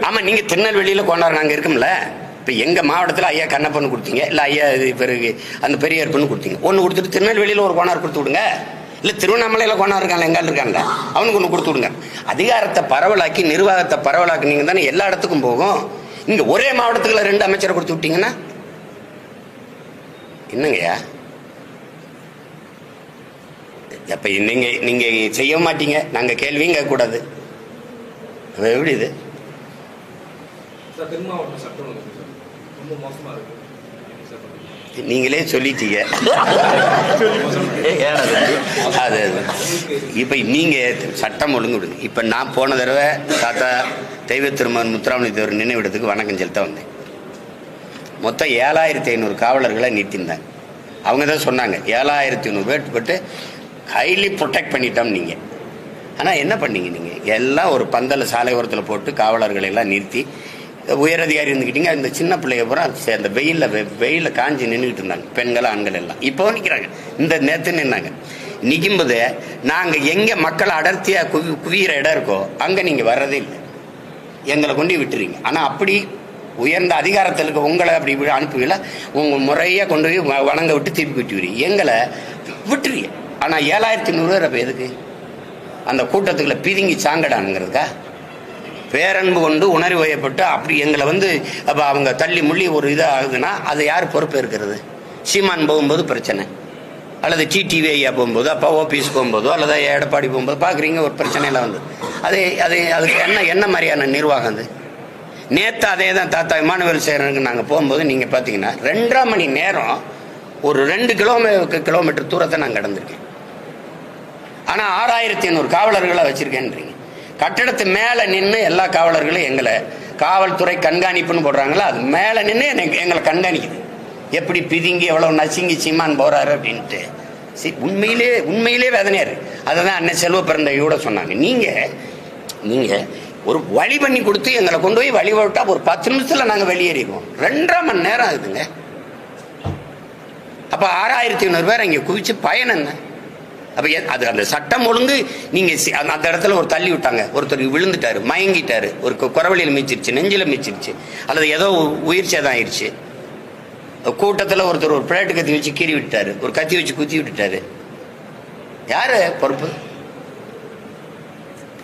[SPEAKER 1] ஆமா. நீங்க திருநெல்வேலியில கோனார் நாங்க இருக்கும்ல. இப்ப எங்க மாவட்டத்தில் ஐயா கண்ணப்பன்னு கொடுத்தீங்க, இல்ல ஐயா பிறகு அந்த பெரியார்பன்னு கொடுத்தீங்க. ஒண்ணு கொடுத்துட்டு திருநெல்வேலியில ஒரு கோனார் கொடுத்து விடுங்க, இல்ல திருவண்ணாமலையில கோனார் இருக்காங்க, எங்கால இருக்காங்க, அவனுக்கு ஒண்ணு கொடுத்து விடுங்க. அதிகாரத்தை பரவலாக்கி, நிர்வாகத்தை பரவலாக்கி நீங்க தானே எல்லா இடத்துக்கும் போகும். இங்க ஒரே மாவட்டத்துக்குள்ள 2 அமைச்சரை கொடுத்து விட்டீங்கன்னா என்னங்கய்யா? அப்ப நீங்க செய்ய மாட்டீங்க, நாங்க கேள்வியும் கேட்க கூடாது. எப்படி இது? நீங்களே சொல்லிட்டீங்க. அது இப்ப நீங்க சட்டம் ஒழுங்கு விடுங்க. இப்ப நான் போன தடவை தாத்தா தெய்வ திருமகன் முத்துராமலிங்க தேவர் நினைவிடத்துக்கு வணக்கம் செலுத்த வந்தேன். மொத்தம் 7500 காவலர்களை நிறுத்தியிருந்தாங்க. அவங்க தான் சொன்னாங்க 7500 பேர் போட்டு ஹைலி ப்ரொடெக்ட் பண்ணிட்டோம் நீங்க. ஆனா என்ன பண்ணீங்க நீங்க? எல்லாம் ஒரு பந்தல சாலை ஓரத்தில் போட்டு காவலர்களை எல்லாம் நிறுத்தி, உயரதிகாரி இருந்துக்கிட்டீங்க. இந்த சின்ன பிள்ளைய பூரா அந்த வெயில காஞ்சி நின்றுக்கிட்டு இருந்தாங்க, பெண்கள் ஆண்கள் எல்லாம். இப்போ நிற்கிறாங்க, இந்த நேற்று நின்னாங்க. நிற்கும்போது நாங்க எங்க மக்கள் அடர்த்தியா குவிகிற இடம் இருக்கோ அங்க நீங்க வர்றதே இல்லை, எங்களை கொண்டு விட்டுறீங்க. ஆனா அப்படி உயர்ந்த அதிகாரத்தில் இருக்க உங்களை அப்படி அனுப்புவீங்களா? உங்க முறையா கொண்டு போய் வணங்க விட்டு திருப்பி விட்டுவீங்க, எங்களை விட்டுறீங்க. ஆனா 7500 பேர் அப்ப எதுக்கு? அந்த கூட்டத்துக்குள்ள பிதுங்கி சாங்கடானுங்கிறதுக்கா? பேரன்பு கொண்டு உணர்வு வயப்பட்டு அப்படி எங்களை அப்ப அவங்க தள்ளி முள்ளி ஒரு இது ஆகுதுன்னா அது யார் பொறுப்பு இருக்கிறது? சீமான் போகும்போது பிரச்சனை, அல்லது டிடிவி ஐயா போகும்போது, அப்பா ஓபிஎஸ் போகும்போதோ, அல்லது எடப்பாடி போகும்போது பார்க்குறீங்க ஒரு பிரச்சனையெல்லாம் அதுக்கு என்ன மாதிரியான நிர்வாகம் அது? நேற்று அதே தான் தாத்தா இமானுவேல் சேரனுக்கு நாங்கள் போகும்போது நீங்கள் பார்த்தீங்கன்னா 2.5 மணி நேரம் ஒரு 2 கிலோமீட்டர் தூரத்தை நான் கடந்திருக்கேன். ஆனால் 6500 காவலர்களை வச்சிருக்கேன்றீங்க. கட்டடத்து மேலே நின்று எல்லா காவலர்களும் எங்களை காவல்துறை கண்காணிப்புன்னு போடுறாங்களா, அது மேலே நின்று எங்களை கண்காணிக்குது. எப்படி பிதுங்கி எவ்வளவு நசுங்கி சீமான் போறாரு அப்படின்ட்டு உண்மையிலே வேதனையா இருக்கு. அதை தான் அன்னை செல்வ பிறந்தகையோட சொன்னாங்க. நீங்க ஒரு வழி பண்ணி கொடுத்து எங்களை கொண்டு போய் வழி விட்டா ஒரு 10 நிமிஷத்துல நாங்க வெளியேறிடுவோம். 2.5 மணி நேரம் ஆகுதுங்க. அப்ப 6500 பேர் இங்க குவிச்சு பயன் என்ன? அப்ப அது அந்த சட்டம் ஒழுங்கு நீங்க அந்த இடத்துல ஒரு தள்ளி விட்டாங்க, ஒருத்தர் விழுந்துட்டாரு, மயங்கிட்டாரு, ஒரு குறவழியில் மீச்சிருச்சு, நெஞ்சில மீச்சிருச்சு, அல்லது ஏதோ உயிர் சேதம் ஆயிடுச்சு. கூட்டத்தில் ஒருத்தர் ஒரு பிளேட்டு கத்தி வச்சு கீறி விட்டாரு, ஒரு கத்தி வச்சு குத்தி விட்டுட்டாரு. யாரு பொறுப்பு?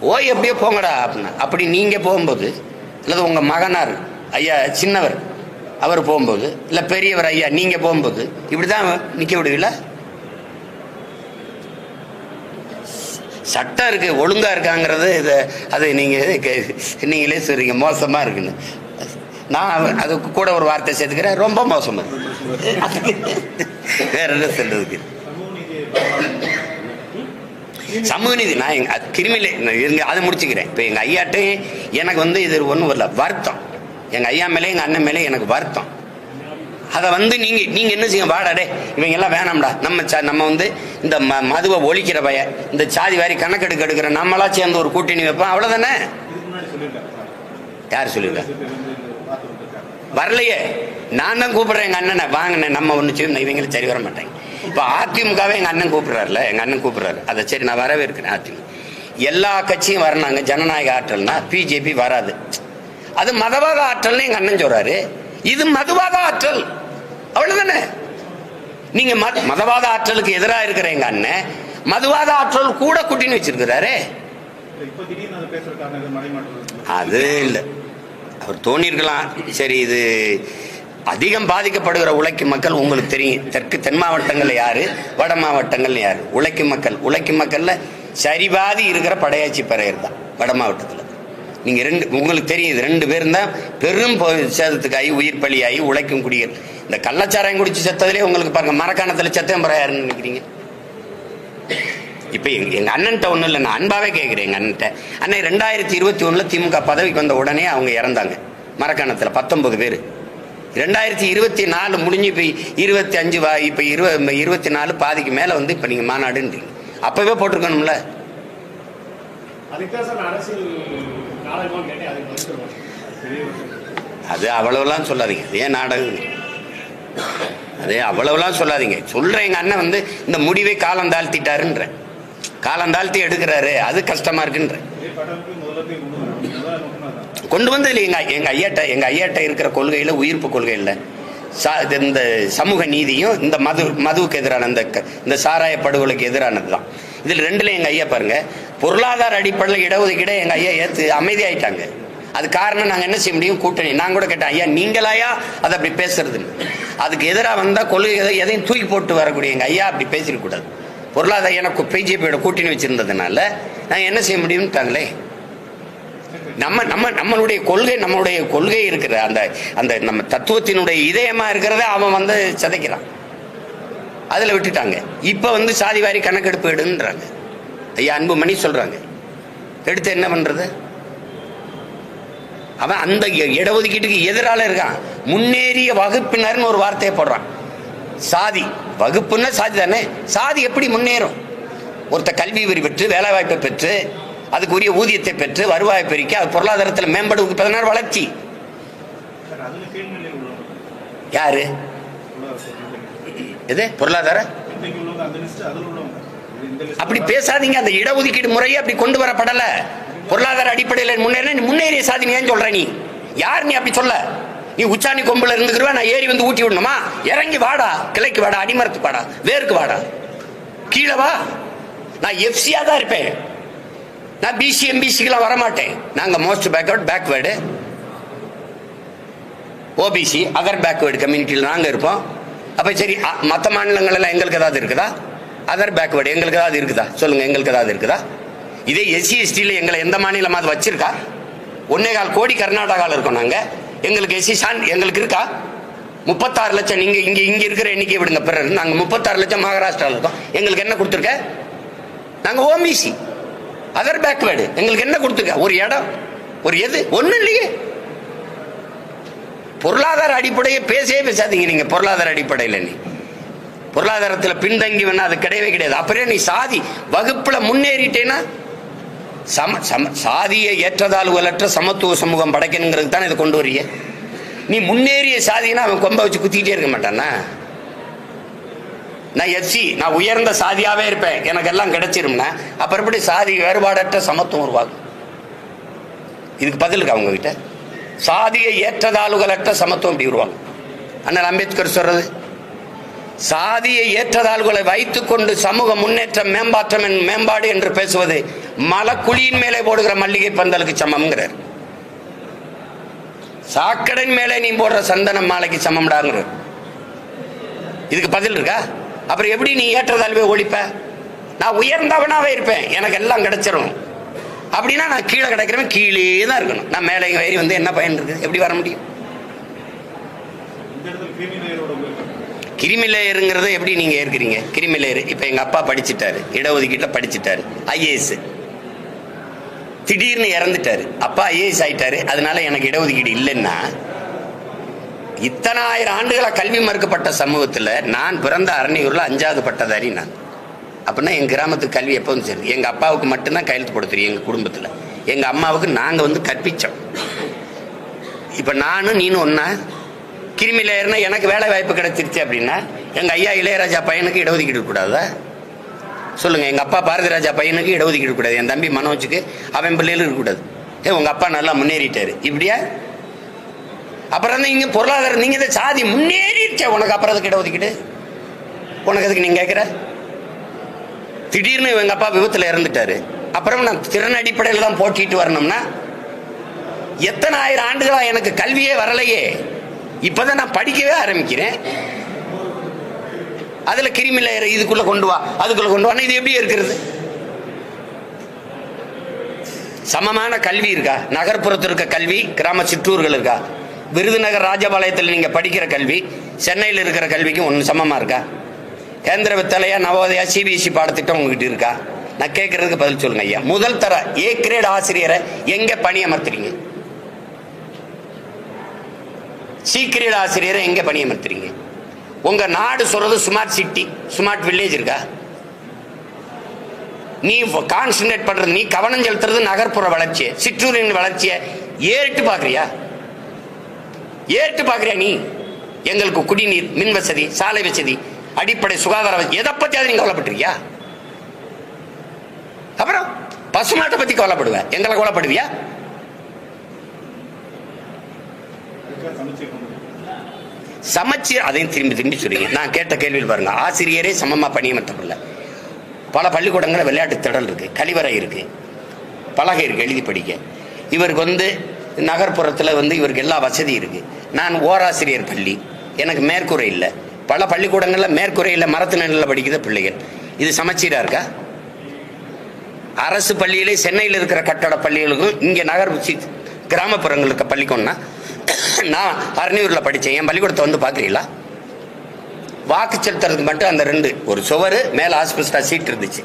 [SPEAKER 1] போய் எப்படியோ போங்கடா அப்படின்னா. அப்படி நீங்க போகும்போது, அல்லது உங்க மகனார் ஐயா சின்னவர் அவர் போகும்போது, இல்ல பெரியவர் ஐயா நீங்க போகும்போது இப்படிதான் நிக்க விடுவீங்களா? சட்டம் இருக்கு, ஒழுங்கா இருக்காங்கிறது அது நீங்களே சொல்றீங்க மோசமா இருக்குன்னு. நான் அதுக்கு கூட ஒரு வார்த்தை சேர்த்துக்கிறேன், ரொம்ப மோசமா வேற என்ன சொல்றதுக்கு? சமூக நீதி நான் கிருமியில இருங்க, அதை முடிச்சுக்கிறேன். இப்ப எங்க ஐயாட்டே எனக்கு இது ஒண்ணும் வரல, வருத்தம். எங்க ஐயா மேலே எங்க அண்ணன் மேலே எனக்கு வருத்தம். அதை வந்து நீங்க என்ன செய்ய வாடாடே இவங்க எல்லாம் வேணாம்டா, நம்ம வந்து இந்த மதுவை ஒழிக்கிற பய, இந்த சாதி வாரி கணக்கெடுக்க எடுக்கிற நம்மளா சேர்ந்து ஒரு கூட்டணி வைப்போம், அவ்வளவுதானே. யார் சொல்லிருக்கா? வரலையே. நான் தான் கூப்பிடுறேன் எங்க அண்ணனை, வாங்கினே நம்ம ஒண்ணு செய்யும், இவங்களை சரி வர மாட்டாங்க. இப்ப அதிமுகவே எங்க அண்ணன் கூப்பிடுறாருல, எங்க அண்ணன் கூப்பிடுறாரு, அதை சரி நான் வரவேற்கிறேன். அதிமுக எல்லா கட்சியும் வரனாங்க, ஜனநாயக ஆற்றல்னா பிஜேபி வராது. அது மதவாத ஆற்றல்னு எங்க அண்ணன் சொல்றாரு, இது மதுவாத ஆற்றல், அவ்வளவுதானே. நீங்க மதவாத ஆற்றலுக்கு எதிராக இருக்கிற எங்க அண்ணன் மதுவாத ஆற்றல் கூட கூட்டின்னு வச்சிருக்கிறாரு. அது இல்ல, அவர் தோணிருக்கலாம். சரி, இது அதிகம் பாதிக்கப்படுகிற உழைக்கும் மக்கள் உங்களுக்கு தெரியும். தென் மாவட்டங்கள்ல யாரு, வட மாவட்டங்கள்ல யாரு உழைக்கும் மக்கள்? உழைக்கும் மக்கள்ல சரிபாதி இருக்கிற படையாச்சி பறையர் தான் வட மாவட்டத்தில். நீங்க உங்களுக்கு தெரியும், இது 2 பேரும் தான் பெரும் சேதத்துக்காகி உயிர் பலியாகி உழைக்கும் குடிகள். இந்த கள்ளச்சாராயம் குடிச்சு செத்ததுலேயே உங்களுக்கு பாருங்க, மரக்காணத்துல செத்தம் யாருன்னு நினைக்கிறீங்க? இப்ப எங்க அண்ணன்ட்ட ஒண்ணும் இல்லை, நான் அன்பாவே கேட்கிறேன் எங்க அண்ணன்ட்ட. அண்ணன் 2021 திமுக பதவிக்கு வந்த உடனே அவங்க இறந்தாங்க மரக்காணத்துல 19 பேர். 2024 முடிஞ்சு இப்ப 25 இப்ப 24 பாதிக்கு மேல வந்து இப்ப நீங்க மாநாடுன்றீங்க. அப்பவே போட்டிருக்கணும்ல. அது அவ்வளவுலாம் சொல்லாதீங்க, ஏன் நாடகம், அதே அவ்வளவுலாம் சொல்லாதீங்க. சொல்றேன் எங்க அண்ணன் வந்து இந்த முடிவை காலம் தாழ்த்திட்டாருன்ற, காலம் தாழ்த்தி எடுக்கிறாரு, அது கஷ்டமா இருக்குன்ற. கொண்டு வந்து எங்க ஐயாட்ட இருக்கிற கொள்கையில, உயிர்ப்பு கொள்கையில இந்த சமூக நீதியும் இந்த மதுவுக்கு எதிரான இந்த சாராய படுகொலைக்கு எதிரானதுதான். இதுல 2ல எங்க ஐயா பாருங்க, பொருளாதார அடிப்படையில் இடஒதுக்கீட எங்க ஐயா ஏத்து அமைதியாயிட்டாங்க. அது காரணம் நாங்க என்ன செய்ய முடியும், கூட்டணி. நான் கூட கேட்டேன், ஐயா நீங்களாயா அதை அப்படி பேசுறதுன்னு. அதுக்கு எதிராக வந்தா கொள்கை எதையும் தூக்கி போட்டு வரக்கூடிய எங்க ஐயா அப்படி பேசிருக்க கூடாது. பொருளாதார எனக்கு பிஜேபியோட கூட்டணி வச்சிருந்ததுனால நான் என்ன செய்ய முடியும்ட்டாங்களே. நம்மளுடைய கொள்கை இருக்கிற அந்த நம்ம தத்துவத்தினுடைய இதயமா இருக்கிறத அவன் வந்து சிதைக்கிறான், அதுல விட்டுட்டாங்க. இப்ப வந்து சாதிவாரி கணக்கெடுப்பு எடுன்றாங்க. ஐயா அன்புமணி சொல்றாங்க, எடுத்து என்ன பண்றது? அவன் அந்த இடஒதுக்கீட்டுக்கு எதிரால இருக்கான். முன்னேறிய வகுப்பினர்னு ஒரு வார்த்தையை போடுறான். சாதி வகுப்புன்னா சாதி தானே. சாதி எப்படி முன்னேறும்? ஒருத்த கல்வி வரி பெற்று வேலை வாய்ப்பை பெற்று அதுக்குரிய ஊதியத்தை பெற்று வருவாய் பெருக்கி அது பொருளாதாரத்தில் மேம்படுவதற்கு 14 வளர்ச்சி. யாரு எது பொருளாதார அப்படி பேசாதீங்க. அந்த இடஒதுக்கீடு முறையை அப்படி கொண்டு வரப்படல. பொருளாதார அடிப்படையில் முன்னேறிய சாதி ஏன் சொல்ற? நீ யார்? நீ அப்படி சொல்ல? நீ உச்சாணி கொம்புல இருந்துக்கிறவா, நான் ஏறி வந்து ஊட்டி விடணுமா? இறங்கி வாடா, கிளைக்கு வாடா, அடிமரத்துக்கு வாடா, வேருக்கு வாடா, கீழே வா. நான் எஃப்சியா தான் இருப்பேன். நான் பிசி எம்பிசிக்கெல்லாம் வரமாட்டேன். நாங்க most backward OBC other backward கம்யூனிட்டியில் நாங்க இருப்போம். அப்ப சரி, மற்ற மாநிலங்கள் எல்லாம் எங்களுக்கு ஏதாவது இருக்குதா? அதர் பேக்வேர்டு எங்களுக்கு ஏதாவது இருக்குதா? சொல்லுங்க, எங்களுக்கு ஏதாவது இருக்குதா? இதே எஸ்சி எஸ்டியில் எங்களை எந்த மாநிலமாவது வச்சிருக்கா? 1.25 கோடி கர்நாடகாவில் இருக்கோம் நாங்க. எங்களுக்கு எஸ்சி எங்களுக்கு இருக்கா? 36 லட்சம். நீங்க இங்க இருக்கிற எண்ணிக்கை விடுங்க, பிறகு நாங்க 36 லட்சம் மகாராஷ்டிராவில் இருக்கோம். எங்களுக்கு என்ன கொடுத்துருக்க? நாங்க ஓபிசி அதர் பேக்வேர்டு. எங்களுக்கு என்ன கொடுத்துருக்க? ஒரு இடம், ஒரு எது? ஒண்ணு இல்லையே. பொருளாதார அடிப்படையை பேசவே பேசாதீங்க நீங்க. பொருளாதார அடிப்படையில் நீ பொருளாதாரத்தில் பின்தங்கி வேணா, அது கிடையவே கிடையாது. அப்புறம் நீ சாதி வகுப்புல முன்னேறிட்டேன்னா சாதியை ஏற்றதாழ்வுகளற்ற சமத்துவ சமூகம் படைக்கணுங்கிறது தானே இதை கொண்டு வரிய. நீ முன்னேறிய சாதினா அவன் கொம்ப வச்சு குத்திக்கிட்டே இருக்க மாட்டானா? நான் எஃப்சி, நான் உயர்ந்த சாதியாவே இருப்பேன், எனக்கு எல்லாம் கிடைச்சிரும்னா அப்புறம் எப்படி சாதி வேறுபாடற்ற சமத்துவம் உருவாகும்? இதுக்கு பதில் இருக்கா அவங்க கிட்ட? சாதியை ஏற்றதாழ்வுகளற்ற சமத்துவம் இப்படி உருவாகும். அண்ணல் அம்பேத்கர் சொல்றது, சாதியை ஏற்றதாழ்வுகளை வைத்துக் கொண்டு சமூக முன்னேற்றம் மேம்பாடு என்று பேசுவது மலக்குழியின் மேலே போடுகிற மல்லிகை பந்தலுக்கு சமம்ங்கிறார். சாக்கடையின் மேலே நீ போடுற சந்தன மாலைக்கு சமம்டாங்கிறார். இதுக்கு பதில் இருக்கா? அப்புறம் எப்படி நீ ஏற்றதாழ்வை ஒழிப்ப? நான் உயர்ந்தவனாவே இருப்பேன், எனக்கு எல்லாம் கிடைச்சிரும் அப்படின்னா நான் கீழே கிடைக்கிறவன் கீழே தான் இருக்கணும். நான் மேலே ஏறி வந்து என்ன பயன் இருக்குது? எப்படி வர முடியும்? கிரிமி லேயருங்கிறத எப்படி நீங்க ஏற்கிறீங்க? கிரிமி லேயர் இப்ப எங்க அப்பா படிச்சுட்டாரு, இடஒதுக்கீட்டுல படிச்சுட்டாரு, IAS. திடீர்னு இறந்துட்டாரு, அப்பா ஐஏஎஸ் ஆயிட்டாரு, அதனால எனக்கு இடஒதுக்கீடு இல்லைன்னா, இத்தனை ஆயிரம் ஆண்டுகளா கல்வி மறுக்கப்பட்ட சமூகத்துல நான் பிறந்த அரணியூர்ல 5வது பட்டதாரி நான். அப்படின்னா எங்க கிராமத்துக்கு கல்வி எப்போ வந்து சரி, எங்க அப்பாவுக்கு மட்டும்தான் கையெழுத்து போட தெரியும் எங்க குடும்பத்துல, எங்க அம்மாவுக்கு நாங்க கற்பிச்சோம். இப்ப நானும் நீனும் ஒன்னா கிருமியில ஏறினா எனக்கு வேலை வாய்ப்பு கிடைச்சிருச்சு அப்படின்னா எங்க ஐயா இளையராஜா பையனுக்கு இடஒதுக்கீடு கூடாதா சொல்லுங்க? எங்க அப்பா பாரதி ராஜா பையனுக்கு இடஒதுக்கீடு கூடாது, என் தம்பி மனோஜுக்கு அவன் பிள்ளைகளுக்கு இருக்கக்கூடாது. உங்க அப்பா நல்லா முன்னேறிட்டாரு இப்படியா? அப்புறம் இங்க பொருளாதாரம் நீங்க சாதி முன்னேறிடுச்ச, உனக்கு அப்புறம் அதுக்கு இடஒதுக்கீடு உனக்கு அதுக்கு நீங்க கேட்கிற? திடீர்னு எங்க அப்பா விபத்துல இறந்துட்டாரு, அப்புறம் நான் திறன் அடிப்படையில் தான் போட்டிட்டு வரணும்னா எத்தனை ஆயிரம் ஆண்டுகளா எனக்கு கல்வியே வரலையே, இப்பதான் நான் படிக்கவே ஆரம்பிக்கிறேன். அதுல கிருமியில இதுக்குள்ள கொண்டு வா அதுக்குள்ள கொண்டு வா, இது எப்படி இருக்கிறது? சமமான கல்வி இருக்கா? நகர்ப்புறத்தில் இருக்க கல்வி கிராம சிற்றூர்கள் இருக்கா? விருதுநகர் ராஜபாளையத்தில் நீங்க படிக்கிற கல்வி சென்னையில் இருக்கிற கல்விக்கு ஒன்று சமமா இருக்கா? கேந்திர வித்தலையா நவோதயா சிபிஎஸ்இ பாடத்திட்டம் உங்ககிட்ட இருக்கா? நான் கேட்கறதுக்கு பதில் சொல்லுங்க ஐயா. முதல் தர ஏ கிரேட் ஆசிரியரை எங்க பணியமர்த்துறீங்க? சி கிரேட் ஆசிரியரை எங்க பணியமர்த்துறீங்க? உங்க நாடு சொல்றது ஸ்மார்ட் சிட்டி ஸ்மார்ட் வில்லேஜ் இருக்கா? நீ கான்சன்ட்ரேட் பண்றது, நீ கவனம் செலுத்துறது நகர்ப்புற வளர்ச்சியை சிற்றூரின் வளர்ச்சியை ஏறிட்டு பாக்குறியா? ஏறிட்டு பாக்குறியா? நீ எங்களுக்கு குடிநீர், மின் வசதி, சாலை வசதி, அடிப்படை சுகாதார வசதி எதை பத்தியாவது நீங்க கவலைப்பட்டிருக்கியா? அப்புறம் பசுமாட்டை பத்தி கவலைப்படுவேன், எங்களை கவலைப்படுவியா? சமச்சீர் அதையும் திரும்பி திரும்பி சொல்றீங்க. நான் கேட்ட கேள்வியில் பாருங்க, ஆசிரியரே சமமா பணியமர்த்தப்படல. பல பள்ளிக்கூடங்களில் விளையாட்டு திடல் இருக்கு, கழிவறை இருக்கு, பலகை இருக்கு எழுதி படிக்க. இவருக்கு நகர்ப்புறத்தில் இவருக்கு எல்லா வசதி இருக்கு. நான் ஓராசிரியர் பள்ளி, எனக்கு மேற்கூரை இல்லை. பல பள்ளிக்கூடங்களில் மேற்கூரை இல்லை, மரத்து நிலையில் படிக்கிற பிள்ளைகள். இது சமச்சீரா இருக்கா? அரசு பள்ளியிலே சென்னையில் இருக்கிற கட்டட பள்ளிகளுக்கும் இங்கே நகர் கிராமப்புறங்களுக்கு பள்ளிக்கூடம்னா, நான் அரணியூரில் படித்தேன், என் பள்ளிக்கூடத்தை பார்க்குறீங்களா? வாக்கு செலுத்துறதுக்கு மட்டும் அந்த 2 ஒரு சுவரு மேலே ஆஸ்பெஸ்டா சீட் இருந்துச்சு,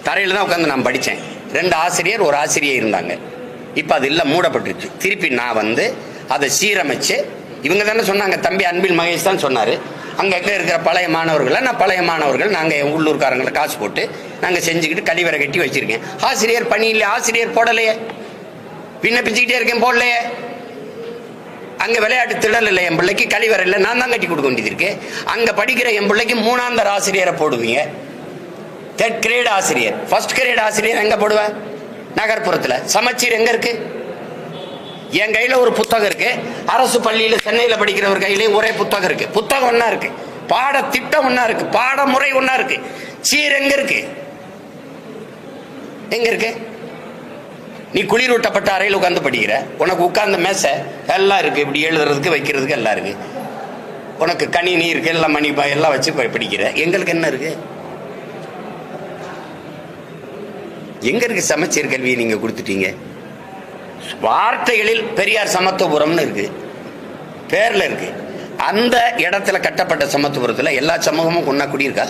[SPEAKER 1] தரையில் தான் உட்காந்து நான் படித்தேன். 2 ஆசிரியர் ஒரு ஆசிரியை இருந்தாங்க. இப்போ அது இல்லை, மூடப்பட்டுருச்சு. திருப்பி நான் அதை சீரமைச்சு, இவங்க தானே சொன்னாங்க, தம்பி அன்பில் மகேஷ் தான் சொன்னார், அங்கே இருக்கிற பழைய மாணவர்களை நான் பழைய மாணவர்கள் நாங்கள் உள்ளூர்காரங்களை காசு போட்டு நாங்கள் செஞ்சுக்கிட்டு கழிவறை கட்டி வச்சிருக்கேன். ஆசிரியர் பணி இல்லை, ஆசிரியர் போடலையே, விண்ணப்பிச்சுக்கிட்டே இருக்கேன், போடலையே. அங்கே விளையாட்டு திடல் இல்லை, என் பிள்ளைக்கு கழிவறை இல்லை, நான் தான் கட்டி கொடுக்க வேண்டியது இருக்கு. அங்கே படிக்கிற என் பிள்ளைக்கு 3ஆம் தர ஆசிரியரை போடுவீங்க, 3rd கிரேட் ஆசிரியர், 1st கிரேட் ஆசிரியர் எங்கே போடுவேன்? நகர்ப்புறத்தில். சமச்சீர் எங்கே இருக்கு? என் கையில் ஒரு புத்தகம் இருக்கு, அரசு பள்ளியில் சென்னையில் படிக்கிறவர் கையிலேயும் ஒரே புத்தகம் இருக்கு. புத்தகம் ஒன்னா இருக்கு, பாடத்திட்டம் ஒன்னா இருக்கு, பாடமுறை ஒன்னா இருக்கு. சீர் எங்க இருக்கு? எங்க இருக்கு? நீ குளிரூட்டப்பட்ட அறையில் உட்கார்ந்து படிக்கிற, உனக்கு உட்கார்ந்த மேசை எல்லாம் இருக்கு, இப்படி எழுதுறதுக்கு வைக்கிறதுக்கு எல்லாம் இருக்கு, உனக்கு கணினி இருக்கு, எல்லாம் மணி எல்லாம் வச்சு படிக்கிற. எங்களுக்கு என்ன இருக்கு? எங்க இருக்கு சமச்சீர் கல்வியை நீங்க கொடுத்துட்டீங்க? வார்த்தைகளில் பெரியார் சமத்துவபுரம்னு இருக்கு, பேர்ல இருக்கு. அந்த இடத்துல கட்டப்பட்ட சமத்துவபுரத்துல எல்லா சமூகமும் ஒன்னா குடியிருக்கா?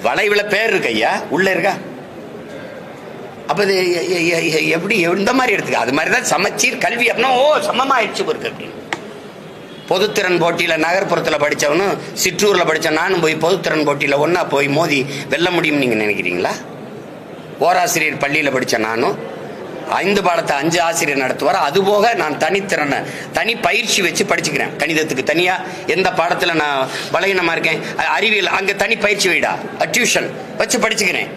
[SPEAKER 1] வளைவுல பேர் இருக்கு ஐயா, உள்ள இருக்கா? அப்ப இது எப்படி எந்த மாதிரி எடுத்துக்க? அது மாதிரிதான் சமச்சீர் கல்வி அப்படின்னா சமமா ஆயிடுச்சு இருக்கு அப்படின்னு. பொதுத்திறன் போட்டியில நகர்ப்புறத்துல படிச்சவனும் சிற்றூர்ல படிச்ச நானும் போய் பொதுத்திறன் போட்டியில ஒன்னா போய் மோதி வெல்ல முடியும் நீங்க நினைக்கிறீங்களா? ஓராசிரியர் பள்ளியில படிச்ச நானும் 5 பாடத்தை 5 ஆசிரியர் நடத்துவார். அதுபோக நான் தனி பயிற்சி வச்சு படிச்சுக்கிறேன். கணிதத்துக்கு தனியா, எந்த பாடத்துல நான் பலகீனமா இருக்கேன், அறிவியல் அங்க தனி பயிற்சி வைடா, டியூஷன் வச்சு படிச்சுக்கிறேன்,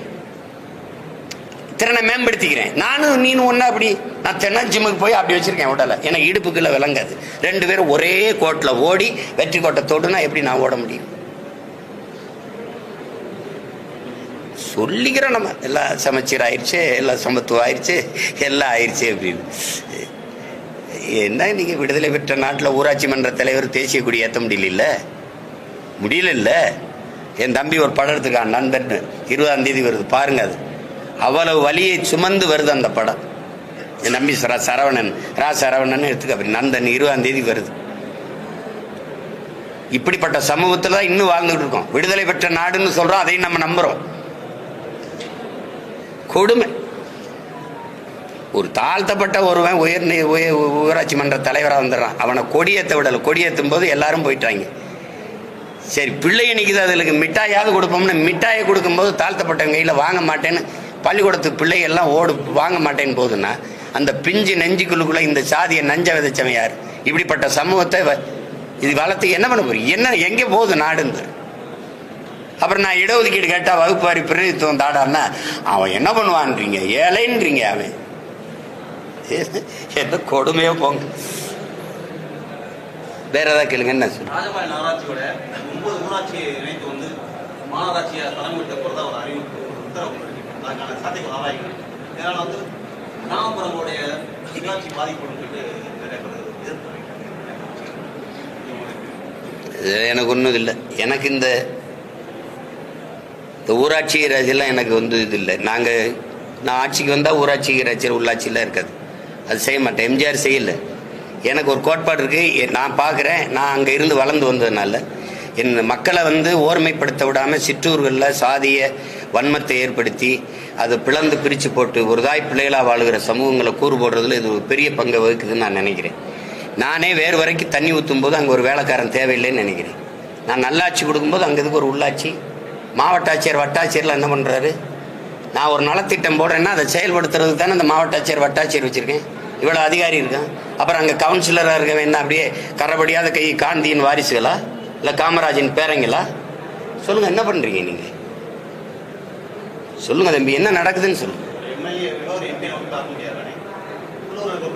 [SPEAKER 1] திறனை மேம்படுத்திக்கிறேன். நானும் நீனும் ஒன்னா அப்படி. நான் தென்ன ஜிம்முக்கு போய் அப்படி வச்சிருக்கேன் உடலை, எனக்கு இடுப்புக்குள்ள விளங்காது. 2 பேரும் ஒரே கோட்டில் ஓடி வெற்றி கோட்டை தொடுனா எப்படி நான் ஓட முடியும்? சொல்லிக்கிறோம் நம்ம, எல்லாம் சமச்சீர் ஆயிடுச்சு, எல்லாம் சமத்துவம் ஆயிடுச்சு, எல்லாம் ஆயிடுச்சு அப்படின்னு. என்ன நீங்க விடுதலை பெற்ற நாட்டில் ஊராட்சி மன்ற தலைவர் தேசிய கொடி ஏற்ற முடியல. என் தம்பி ஒரு படம் எடுத்துக்கான், நண்பன், 20ஆம் தேதி வருது பாருங்க. அது அவ்வளவு வலியை சுமந்து வருது அந்த படம். என் நம்பி சரவணன் எடுத்துக்க, அப்படி நந்தன் 20ஆம் தேதி வருது. இப்படிப்பட்ட சமூகத்துல தான் இன்னும் வாழ்ந்துட்டு இருக்கோம். விடுதலை பெற்ற நாடுன்னு சொல்றோம், அதையும் நம்ம நம்புறோம். கொடுமை. ஒரு தாழ்த்தப்பட்ட ஒருவன் ஊராட்சி மன்ற தலைவராக வந்துடுறான். அவனை கொடியேற்ற விடலை. கொடியேற்றும் போது எல்லாரும் போயிட்டாங்க. சரி, பிள்ளைய நிற்குது, அதுக்கு மிட்டாயாவது கொடுப்போம்னு மிட்டாயை கொடுக்கும்போது தாழ்த்தப்பட்டவங்க கையில் வாங்க மாட்டேன்னு பள்ளிக்கூடத்துக்கு பிள்ளைகள்லாம் வாங்க மாட்டேன்னு போகுதுன்னா அந்த பிஞ்சு நெஞ்சுக்குள்ளுக்குள்ள இந்த சாதியை நஞ்ச விதைச்சவன் யார்? இப்படிப்பட்ட சமூகத்தை இது வளர்த்து என்ன பண்ண போறீங்க? என்ன எங்கே போகுது நாடுன்னு? அப்புறம் நான் இடஒதுக்கீடு கேட்டால் வகுப்பாரி பிரதித்துவம் தாடான்னா அவன் என்ன பண்ணுவான்றீங்க? ஏழைன்றீங்க. அவன் என்ன கொடுமையோ போங்க. வேற ஏதாவது கேளுங்க. என்ன சொல்லு?
[SPEAKER 3] ராஜபாளையம் நகராட்சியோட 9 ஊராட்சியை இணைத்து வந்து மாநகராட்சியை தலைமையிட்ட போறதா ஒரு அறிவிப்பு உத்தரவு அதுக்கான சாத்தியம் ஆராய்கள். இதனால வந்து கிராமப்புறங்களுடைய உள்ளாட்சி பாதிக்கப்படும் நிறைய
[SPEAKER 1] எனக்கு ஒன்றும் இல்லை. எனக்கு இந்த ஊராட்சி ராஜெல்லாம் எனக்கு வந்து இது இல்லை. நான் ஆட்சிக்கு வந்தால் ஊராட்சி ராஜ்யம் உள்ளாட்சியெலாம் இருக்காது. அது செய்ய மாட்டேன். எம்ஜிஆர் செய்யலை. எனக்கு ஒரு கோட்பாடு இருக்குது. நான் பார்க்குறேன். நான் அங்கே இருந்து வளர்ந்து வந்ததுனால என் மக்களை வந்து ஓர்மைப்படுத்த விடாமல் சிற்றூர்களில் சாதிய வன்மத்தை ஏற்படுத்தி அதை பிளந்து பிரித்து போட்டு ஒரு தாய் பிள்ளைகளாக வாழுகிற சமூகங்களை கூறு போடுறதுல இது ஒரு பெரிய பங்கை வகுக்குதுன்னு நான் நினைக்கிறேன். நானே வேறு வரைக்கும் தண்ணி ஊற்றும் போது அங்கே ஒரு வேலைக்காரன் தேவையில்லைன்னு நினைக்கிறேன். நான் நல்லாட்சி கொடுக்கும்போது அங்கே இதுக்கு ஒரு உள்ளாட்சி மாவட்ட ஆட்சியர் வட்டாட்சியர்லாம் என்ன பண்ணுறாரு? நான் ஒரு நலத்திட்டம் போடுறேன்னா அதை செயல்படுத்துறதுக்கு தானே அந்த மாவட்ட ஆட்சியர் வட்டாட்சியர் வச்சுருக்கேன். இவ்வளோ அதிகாரி இருக்கான். அப்புறம் அங்கே கவுன்சிலராக இருக்க என்ன அப்படியே கரபடியாத கை காந்தியின் வாரிசுகளா இல்லை காமராஜின் பேரங்களா? சொல்லுங்கள், என்ன பண்ணுறீங்க நீங்கள்? சொல்லுங்கள் தம்பி, என்ன நடக்குதுன்னு சொல்லுங்கள்.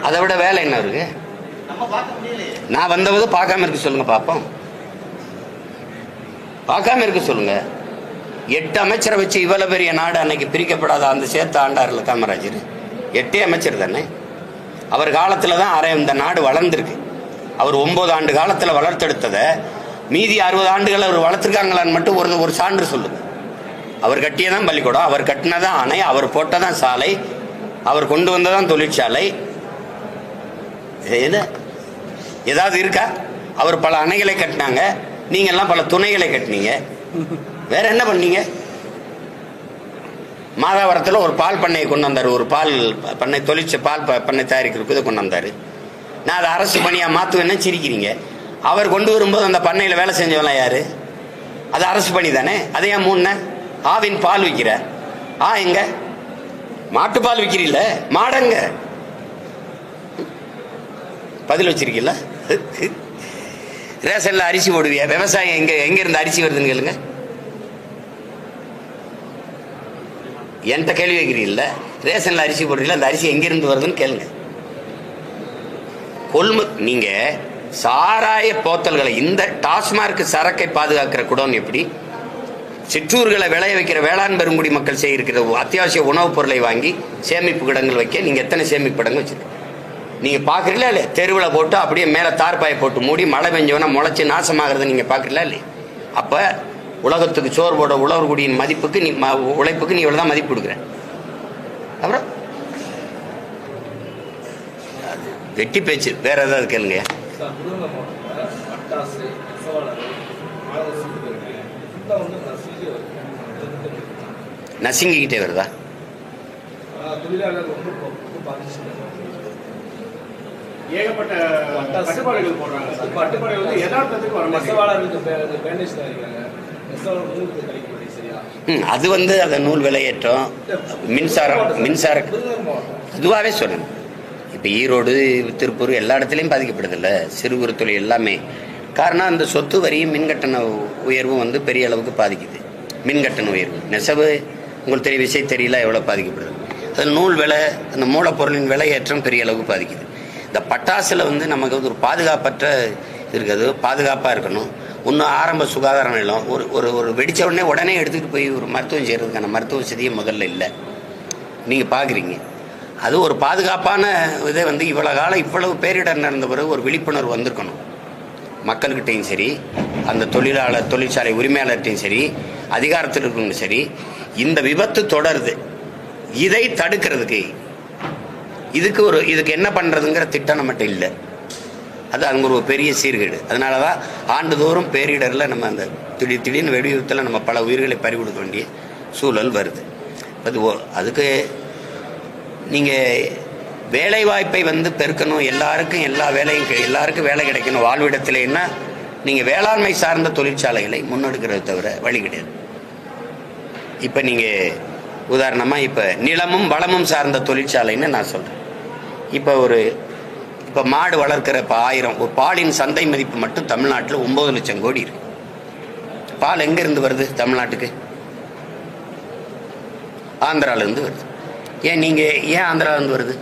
[SPEAKER 1] அதை விட வேலை என்ன இருக்கு? நான் வந்தவது பார்க்காம இருக்க சொல்லுங்க பார்ப்போம். பார்க்காம இருக்க சொல்லுங்க. 8 அமைச்சரை வச்சு இவ்வளவு பெரிய நாடு அன்னைக்கு பிரிக்கப்படாத அந்த சேர்த்து ஆண்டார்ல காமராஜர். 8 அமைச்சர் தானே. அவர் காலத்துல தான் இந்த நாடு வளர்ந்துருக்கு. அவர் 9 ஆண்டு காலத்துல வளர்த்தெடுத்ததை மீதி 60 ஆண்டுகள் அவர் வளர்த்துருக்காங்களான்னு மட்டும் ஒரு சான்று சொல்லுங்க. அவர் கட்டியதான் பள்ளிக்கூடம், அவர் கட்டினதான் அணை, அவர் போட்டதான் சாலை, அவர் கொண்டு வந்ததான் தொழிற்சாலை. ஏதாவது இருக்கா? அவர் பல அணைகளை கட்டினாங்க, நீங்க எல்லாம் பல துணைகளை கட்டினீங்க. வேற என்ன பண்ணீங்க? மாதாவரத்தில் ஒரு பால் பண்ணையை கொண்டு வந்தார். ஒரு பால் பண்ணை பால் பண்ணை தயாரிக்கிறதுக்கு கொண்டு வந்தார். நான் அதை அரசு பணியாக மாற்றுவேன்னா சிரிக்கிறீங்க. அவர் கொண்டு வரும்போது அந்த பண்ணையில் வேலை செஞ்சவெல்லாம் யாரு? அது அரசு பணி தானே. அதை ஏன் மூணு ஆவின் பால் விற்கிற? எங்க மாட்டுப்பால் விற்கிறீல்ல, மாடங்க பதில் வச்சிருக்கீல்ல. ரேஷன்ல அரிசி போடுவியா? விவசாயம் எங்க இருந்து அரிசி வருதுன்னு கேளுங்க. என்கிட்ட கேள்வி வைக்கிறீல்ல. ரேஷன்ல அரிசி போடுறீங்களா, அந்த அரிசி எங்கிருந்து வருதுன்னு கேளுங்க. நீங்க சாராய போத்தல்களை இந்த டாஸ்மார்க் சரக்கை பாதுகாக்கிற குடோன் எப்படி? சிற்றூர்களை விளைய வைக்கிற வேளாண் பெருங்குடி மக்கள் செய்கிற அத்தியாவசிய உணவுப் பொருளை வாங்கி சேமிப்பு கிடங்கள் வைக்க நீங்க எத்தனை சேமிப்பு கிடங்கு வச்சிருக்க? நீங்க பாக்குறீங்களா இல்லையா? தெருவில் போட்டு அப்படியே மேல தார்பாயை போட்டு மூடி மழை பெஞ்சவனா முளைச்சு நாசமாகிறத நீங்க பாக்குறீங்களா இல்லையா? அப்ப உலகத்துக்கு சோறு போட உழவர்குடியின் மதிப்புக்கு நீ உழைப்புக்கு நீ இவ்வளவுதான் மதிப்பு கொடுக்குற. அப்புறம் வெட்டி பேச்சு. வேற ஏதாவது கேளுங்க. நசிங்கிக்கிட்டே வருதா?
[SPEAKER 2] ஏகப்பட்ட கட்டுப்பாடுகள் போடுறாங்க. கட்டுப்பாடுகள் வந்து யதார்த்தத்துக்கு வர
[SPEAKER 1] அது வந்து அந்த நூல் விலையேற்றம், மின்சார அதுவாகவே சொல்லணும். இப்போ ஈரோடு, திருப்பூர் எல்லா இடத்துலையும் பாதிக்கப்படுதில்ல சிறு குறு தொழில் எல்லாமே. காரணம் அந்த சொத்து வரியும் மின்கட்டண உயர்வும் வந்து பெரிய அளவுக்கு பாதிக்குது. மின்கட்டண உயர்வு நெசவு உங்களுக்கு தெரிய விஷயம் தெரியல எவ்வளோ பாதிக்கப்படுது. அது நூல் விலை, அந்த மூலப்பொருளின் விலையேற்றம் பெரிய அளவுக்கு பாதிக்குது. இந்த பட்டாசில் வந்து நமக்கு வந்து ஒரு பாதுகாப்பற்ற இருக்குது. பாதுகாப்பாக இருக்கணும். இன்னும் ஆரம்ப சுகாதார நிலம் ஒரு வெடித்த உடனே எடுத்துகிட்டு போய் ஒரு மருத்துவம் செய்கிறதுக்கான மருத்துவ வசதியே முதல்ல இல்லை. நீங்கள் பார்க்குறீங்க. அது ஒரு பாதுகாப்பான இதை வந்து இவ்வளோ காலம் இவ்வளவு பேரிடர் நடந்த பிறகு ஒரு விழிப்புணர்வு வந்திருக்கணும். மக்கள்கிட்டையும் சரி, அந்த தொழிற்சாலை உரிமையாளர்கிட்டையும் சரி, அதிகாரத்தில் இருக்கணும் சரி. இந்த விபத்து தொடருது. இதை தடுக்கிறதுக்கு இதுக்கு என்ன பண்ணுறதுங்கிற திட்டம் நம்மகிட்ட இல்லை. அது அங்கே ஒரு பெரிய சீர்கேடு. அதனால தான் ஆண்டுதோறும் பேரிடரில் நம்ம அந்த திடீர்னு வெடி விபத்தில் நம்ம பல உயிர்களை பறி கொடுக்க வேண்டிய சூழல் வருது. அதுக்கு நீங்கள் வேலை வாய்ப்பை பெருக்கணும், எல்லாருக்கும் எல்லா வேலையும் எல்லாருக்கும் வேலை கிடைக்கணும் வாழ்விடத்திலேன்னா நீங்கள் வேளாண்மை சார்ந்த தொழிற்சாலைகளை முன்னெடுக்கிறத தவிர வழி கிடையாது. இப்போ நீங்கள் உதாரணமாக இப்போ நிலமும் வளமும் சார்ந்த தொழிற்சாலைன்னு நான் சொல்கிறேன். இப்போ மாடு வளர்க்குற இப்போ 1000 ஒரு பாலின் சந்தை மதிப்பு மட்டும் தமிழ்நாட்டில் 9 லட்சம் கோடி இருக்கு. பால் எங்கேருந்து வருது தமிழ்நாட்டுக்கு? ஆந்திராவிலேருந்து வருது. ஏன் ஆந்திராவிலேருந்து வருது?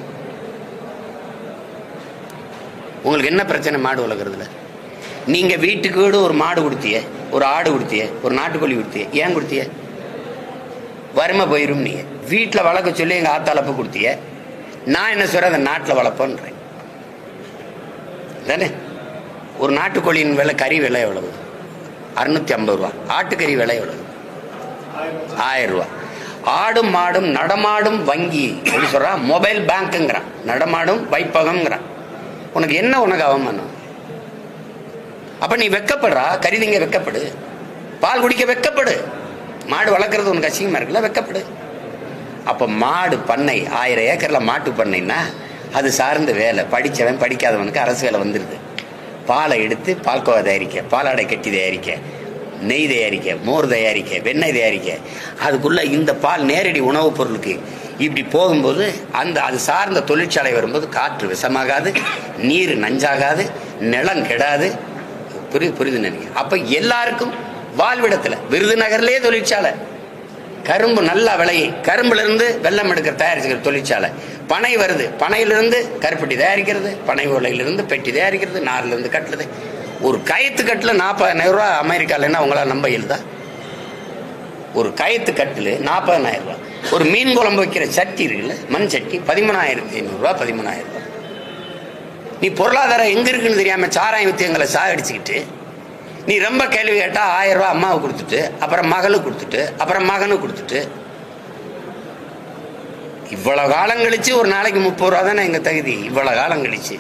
[SPEAKER 1] உங்களுக்கு என்ன பிரச்சனை மாடு வளர்க்குறதுல? நீங்கள் வீட்டுக்கு வீடு ஒரு மாடு கொடுத்திய, ஒரு ஆடு கொடுத்திய, ஒரு நாட்டுக்கோழி கொடுத்திய, ஏன் கொடுத்திய? வறுமை போயிடும். நீங்கள் வீட்டில் வளர்க்க சொல்லி எங்கள் ஆத்தாளப்ப கொடுத்திய. நான் என்ன சொல்கிறேன், அதை நாட்டில் வளர்ப்பேன்றேன் தானே. ஒரு நாட்டுக்கோழியின் விலை, கறி விலை எவ்வளவு? 650 ரூபா. ஆட்டுக்கறி விலை எவ்வளவு? 1000 ரூபா. ஆடும் மாடும் நடமாடும் வங்கி எப்படி சொல்கிறான்? மொபைல் பேங்க்குங்கிறான், நடமாடும் வைப்பகம்ங்கிறான். உனக்கு என்ன அவமானம்? அப்ப நீ வெக்கப்படுறா, கறிதிங்க வெக்கப்படு, பால் குடிக்க வெக்கப்படு. மாடு வளர்க்குறது உனக்கு அசிங்கமா இருக்குல்ல, வெக்கப்படு. அப்ப மாடு பண்ணை 1000 ஏக்கர்ல மாட்டு பண்ணைன்னா அது சார்ந்த வேலை. படித்தவன் படிக்காதவனுக்கு அரசு வேலை வந்துடுது. பாலை எடுத்து பால்கோவா தயாரிக்க, பாலாடை கட்டி தயாரிக்க, நெய் தயாரிக்க, மோர் தயாரிக்க, வெண்ணெய் தயாரிக்க, அதுக்குள்ள இந்த பால் நேரடி உணவுப் பொருளுக்கு இப்படி போகும்போது அது சார்ந்த தொழிற்சாலை வரும்போது காற்று விஷமாகாது, நீர் நஞ்சாகாது, நிலம் கெடாது. புரியுது நினைக்கிறேன். அப்ப எல்லாருக்கும் வாழ்விடத்துல விருதுநகர்லயே தொழிற்சாலை, கரும்பு நல்லா விளையும், கரும்புல இருந்து வெள்ளம் எடுக்கிற தயாரிக்கிற தொழிற்சாலை. பனை வருது, பனையிலிருந்து கருப்பட்டி தயாரிக்கிறது, பனை ஓலையிலிருந்து பெட்டி தயாரிக்கிறது, நார்ல இருந்து கட்டுறது. ஒரு கயிற்று கட்டுல 40,000 ரூபா அமெரிக்காலன்னா உங்களால் நம்ப இயலுதா? ஒரு கயிற்று கட்டுல 40,000 ரூபா. ஒரு மீன் குழம்பு வைக்கிற சட்டி இருக்குல்ல, மண் சட்டி, 13,500 ரூபா, 13,000 ரூபா. நீ பொருளாதாரம் எங்க இருக்குன்னு தெரியாம சாராயம் வித்து எங்களை சாகடிச்சுக்கிட்டு நீ ரொம்ப கேள்வி கேட்டா 1000 ரூபா அம்மாவுக்கு கொடுத்துட்டு, அப்புறம் மகளுக்கு கொடுத்துட்டு, அப்புறம் மகனுக்கு கொடுத்துட்டு, இவ்வளவு காலம் கழிச்சு ஒரு நாளைக்கு 30 ரூபா தானே எங்க தகுதி. இவ்வளவு காலம் கழிச்சு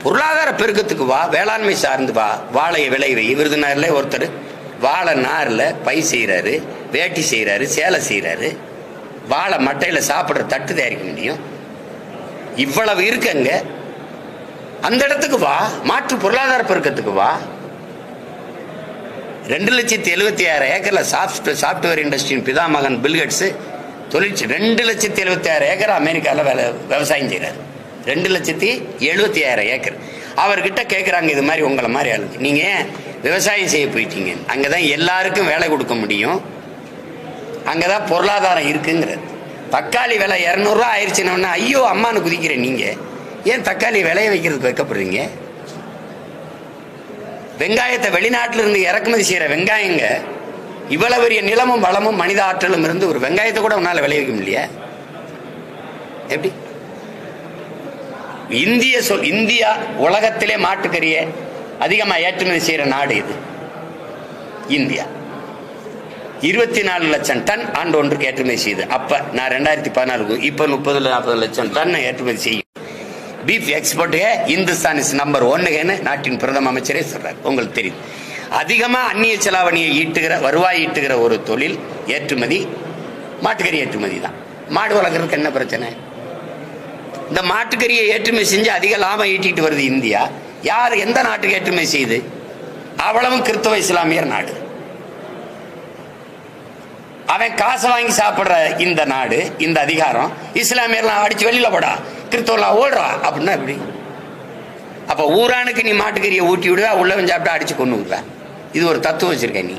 [SPEAKER 1] பொருளாதார பெருக்கத்துக்கு வா, வேளாண்மை சார்ந்து வா, வாழையை விளைவை. விருதுநகர்ல ஒருத்தர் வாழை நார்ல பை செய்யறாரு, வேட்டி செய்யறாரு, சேலை செய்யறாரு, வாழை மட்டையில சாப்பிடுற தட்டு தயாரிக்க முடியும். இவ்வளவு இருக்குங்க. அந்த இடத்துக்கு வா, மாற்று பொருளாதார பெருக்கத்துக்கு வா. 2,76,000 ஏக்கர்ல சாப்ட்வேர் இண்டஸ்ட்ரியின் பிதாமகன் பில்கேட்ஸ் 2,76,000 ஏக்கர் அமெரிக்காவில் விவசாயம் செய்யறாரு. 2,76,000 ஏக்கர். அவர்கிட்ட கேட்குறாங்க, இது மாதிரி உங்களை மாதிரி ஆளுங்க, நீங்க விவசாயம் செய்ய போயிட்டீங்க, அங்கதான் எல்லாருக்கும் வேலை கொடுக்க முடியும், அங்கதான் பொருளாதாரம் இருக்குங்கிறது. தக்காளி விலை 200 ரூபா ஆயிடுச்சுன்னா ஐயோ அம்மானு குதிக்கிறேன். நீங்க ஏன் தக்காளி விளைய வைக்கிறதுக்கு வைக்கப்படுறீங்க? வெங்காயத்தை வெளிநாட்டில இருந்து இறக்குமதி செய்யற வெங்காயங்க, இவ்வளவு பெரிய நிலமும் வளமும் மனித ஆற்றலும் இருந்து ஒரு வெங்காயத்தை கூட உன்னால விளைவிக்க முடியல. எப்படி? இந்தியா உலகத்திலே மாட்டுக்கறியை அதிகமா ஏற்றுமதி செய்யற நாடு இது. இந்தியா 24 லட்சம் டன் ஆண்டு ஒன்றுக்கு ஏற்றுமதி செய்யுது. அப்ப நான் 2014 இப்ப 30-40 லட்சம் டன் ஏற்றுமதி செய்யும். Beef export Hindustan is number 1 நாட்டின் பிரதம அமைச்சரே சொல்றாரு. உங்களுக்கு தெரியும். அதிகமா அந்நிய செலாவணியை ஈட்டுகிற, வருவாய் ஈட்டுகிற ஒரு தொழில் ஏற்றுமதி, மாட்டுக்கறி ஏற்றுமதி தான். மாடு வளர்க்கறதுக்கு என்ன பிரச்சனை? இந்த மாட்டுக்கறியை ஏற்றுமதி செஞ்சு அதிக லாபம் ஈட்டிட்டு வருது இந்தியா. யார் எந்த நாட்டுக்கு ஏற்றுமதி செய்யுது? அவ்வளவும் கிறிஸ்தவ இஸ்லாமியர் நாடு. அவன் காசை வாங்கி சாப்பிடுற இந்த நாடு, இந்த அதிகாரம் இஸ்லாமியர்லாம் அடிச்சு வெளியில போடா, கிறிஸ்தவெல்லாம் ஓடுறா அப்படின்னா எப்படி? அப்ப ஊரானுக்கு நீ மாட்டுக்கறியை ஊட்டி விடுவா, உள்ளவன் சாப்பிட்டா அடிச்சு கொண்டு விடுவ. இது ஒரு தத்துவம் வச்சிருக்க நீ.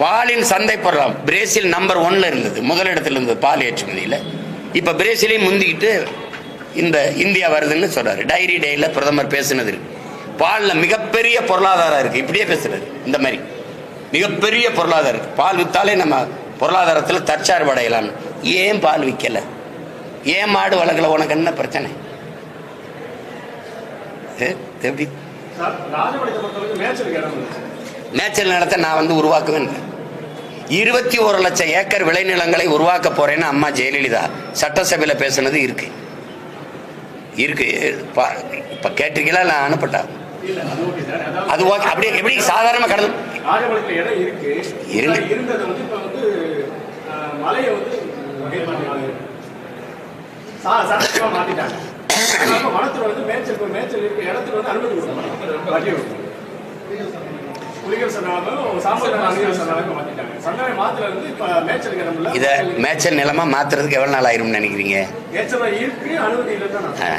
[SPEAKER 1] பாலின் சந்தை பொருளாம் பிரேசில் நம்பர் 1 இருந்தது, முதலிடத்துல இருந்தது பால் ஏற்றுமதியில. இப்ப பிரேசிலையும் முந்திக்கிட்டு இந்த இந்தியா வருதுன்னு சொல்றாரு. டைரி டேல பிரதமர் பேசுனது இருக்கு. பால்ல மிகப்பெரிய பொருளாதாரம் இருக்கு. இப்படியே பேசுறது. இந்த மாதிரி மிகப்பெரிய பொருளாதாரம் இருக்கு. பால் வித்தாலே நம்ம பொருளாதாரத்தில் தற்சார்பு அடையலாம். ஏன் பால் விற்கல? ஏன் மாடு வளர்க்கல? உனக்கு என்ன பிரச்சனை? எப்படி மேய்ச்சல் நிலத்தை நான் உருவாக்குவேன். 21 லட்சம் ஏக்கர் விளைநிலங்களை உருவாக்க போறேன்னு அம்மா ஜெயலலிதா சட்டசபையில பேசுனது இருக்கு. இப்ப கேட்டிருக்கீங்களா? நான் அனுப்பட்டா அது அப்படியே எப்படி சாதாரணமா கடல்
[SPEAKER 2] சட்டமா மாத்திட்டாங்க. வனத்துல வந்து மேய்ச்சல் இருக்க இடத்துல வந்து அனுமதி கொடுத்தாங்க. புலிகள் சரணாலயம் சாம்பல் அணிகள் சரணாலயம் மாத்திட்டாங்க. சரணாலயம் மாத்துல இருந்து இப்ப மேய்ச்சல் கிடமில்ல.
[SPEAKER 1] இதை மேய்ச்சல் நிலமா மாத்துறதுக்கு எவ்வளவு நாள் ஆயிரும்னு நினைக்கிறீங்க?
[SPEAKER 2] மேய்ச்சல் இருக்கு, அனுமதி இல்லைன்னா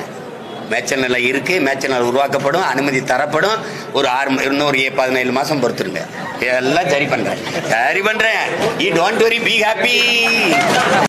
[SPEAKER 1] மேய்ச்சல் நிலம் இருக்கு, மேய்ச்சல் நிலம் உருவாக்கப்படும், அனுமதி தரப்படும். ஒரு 17 மாசம் பொறுத்துருங்க, எல்லாம் சரி பண்றேன். You don't worry, be happy.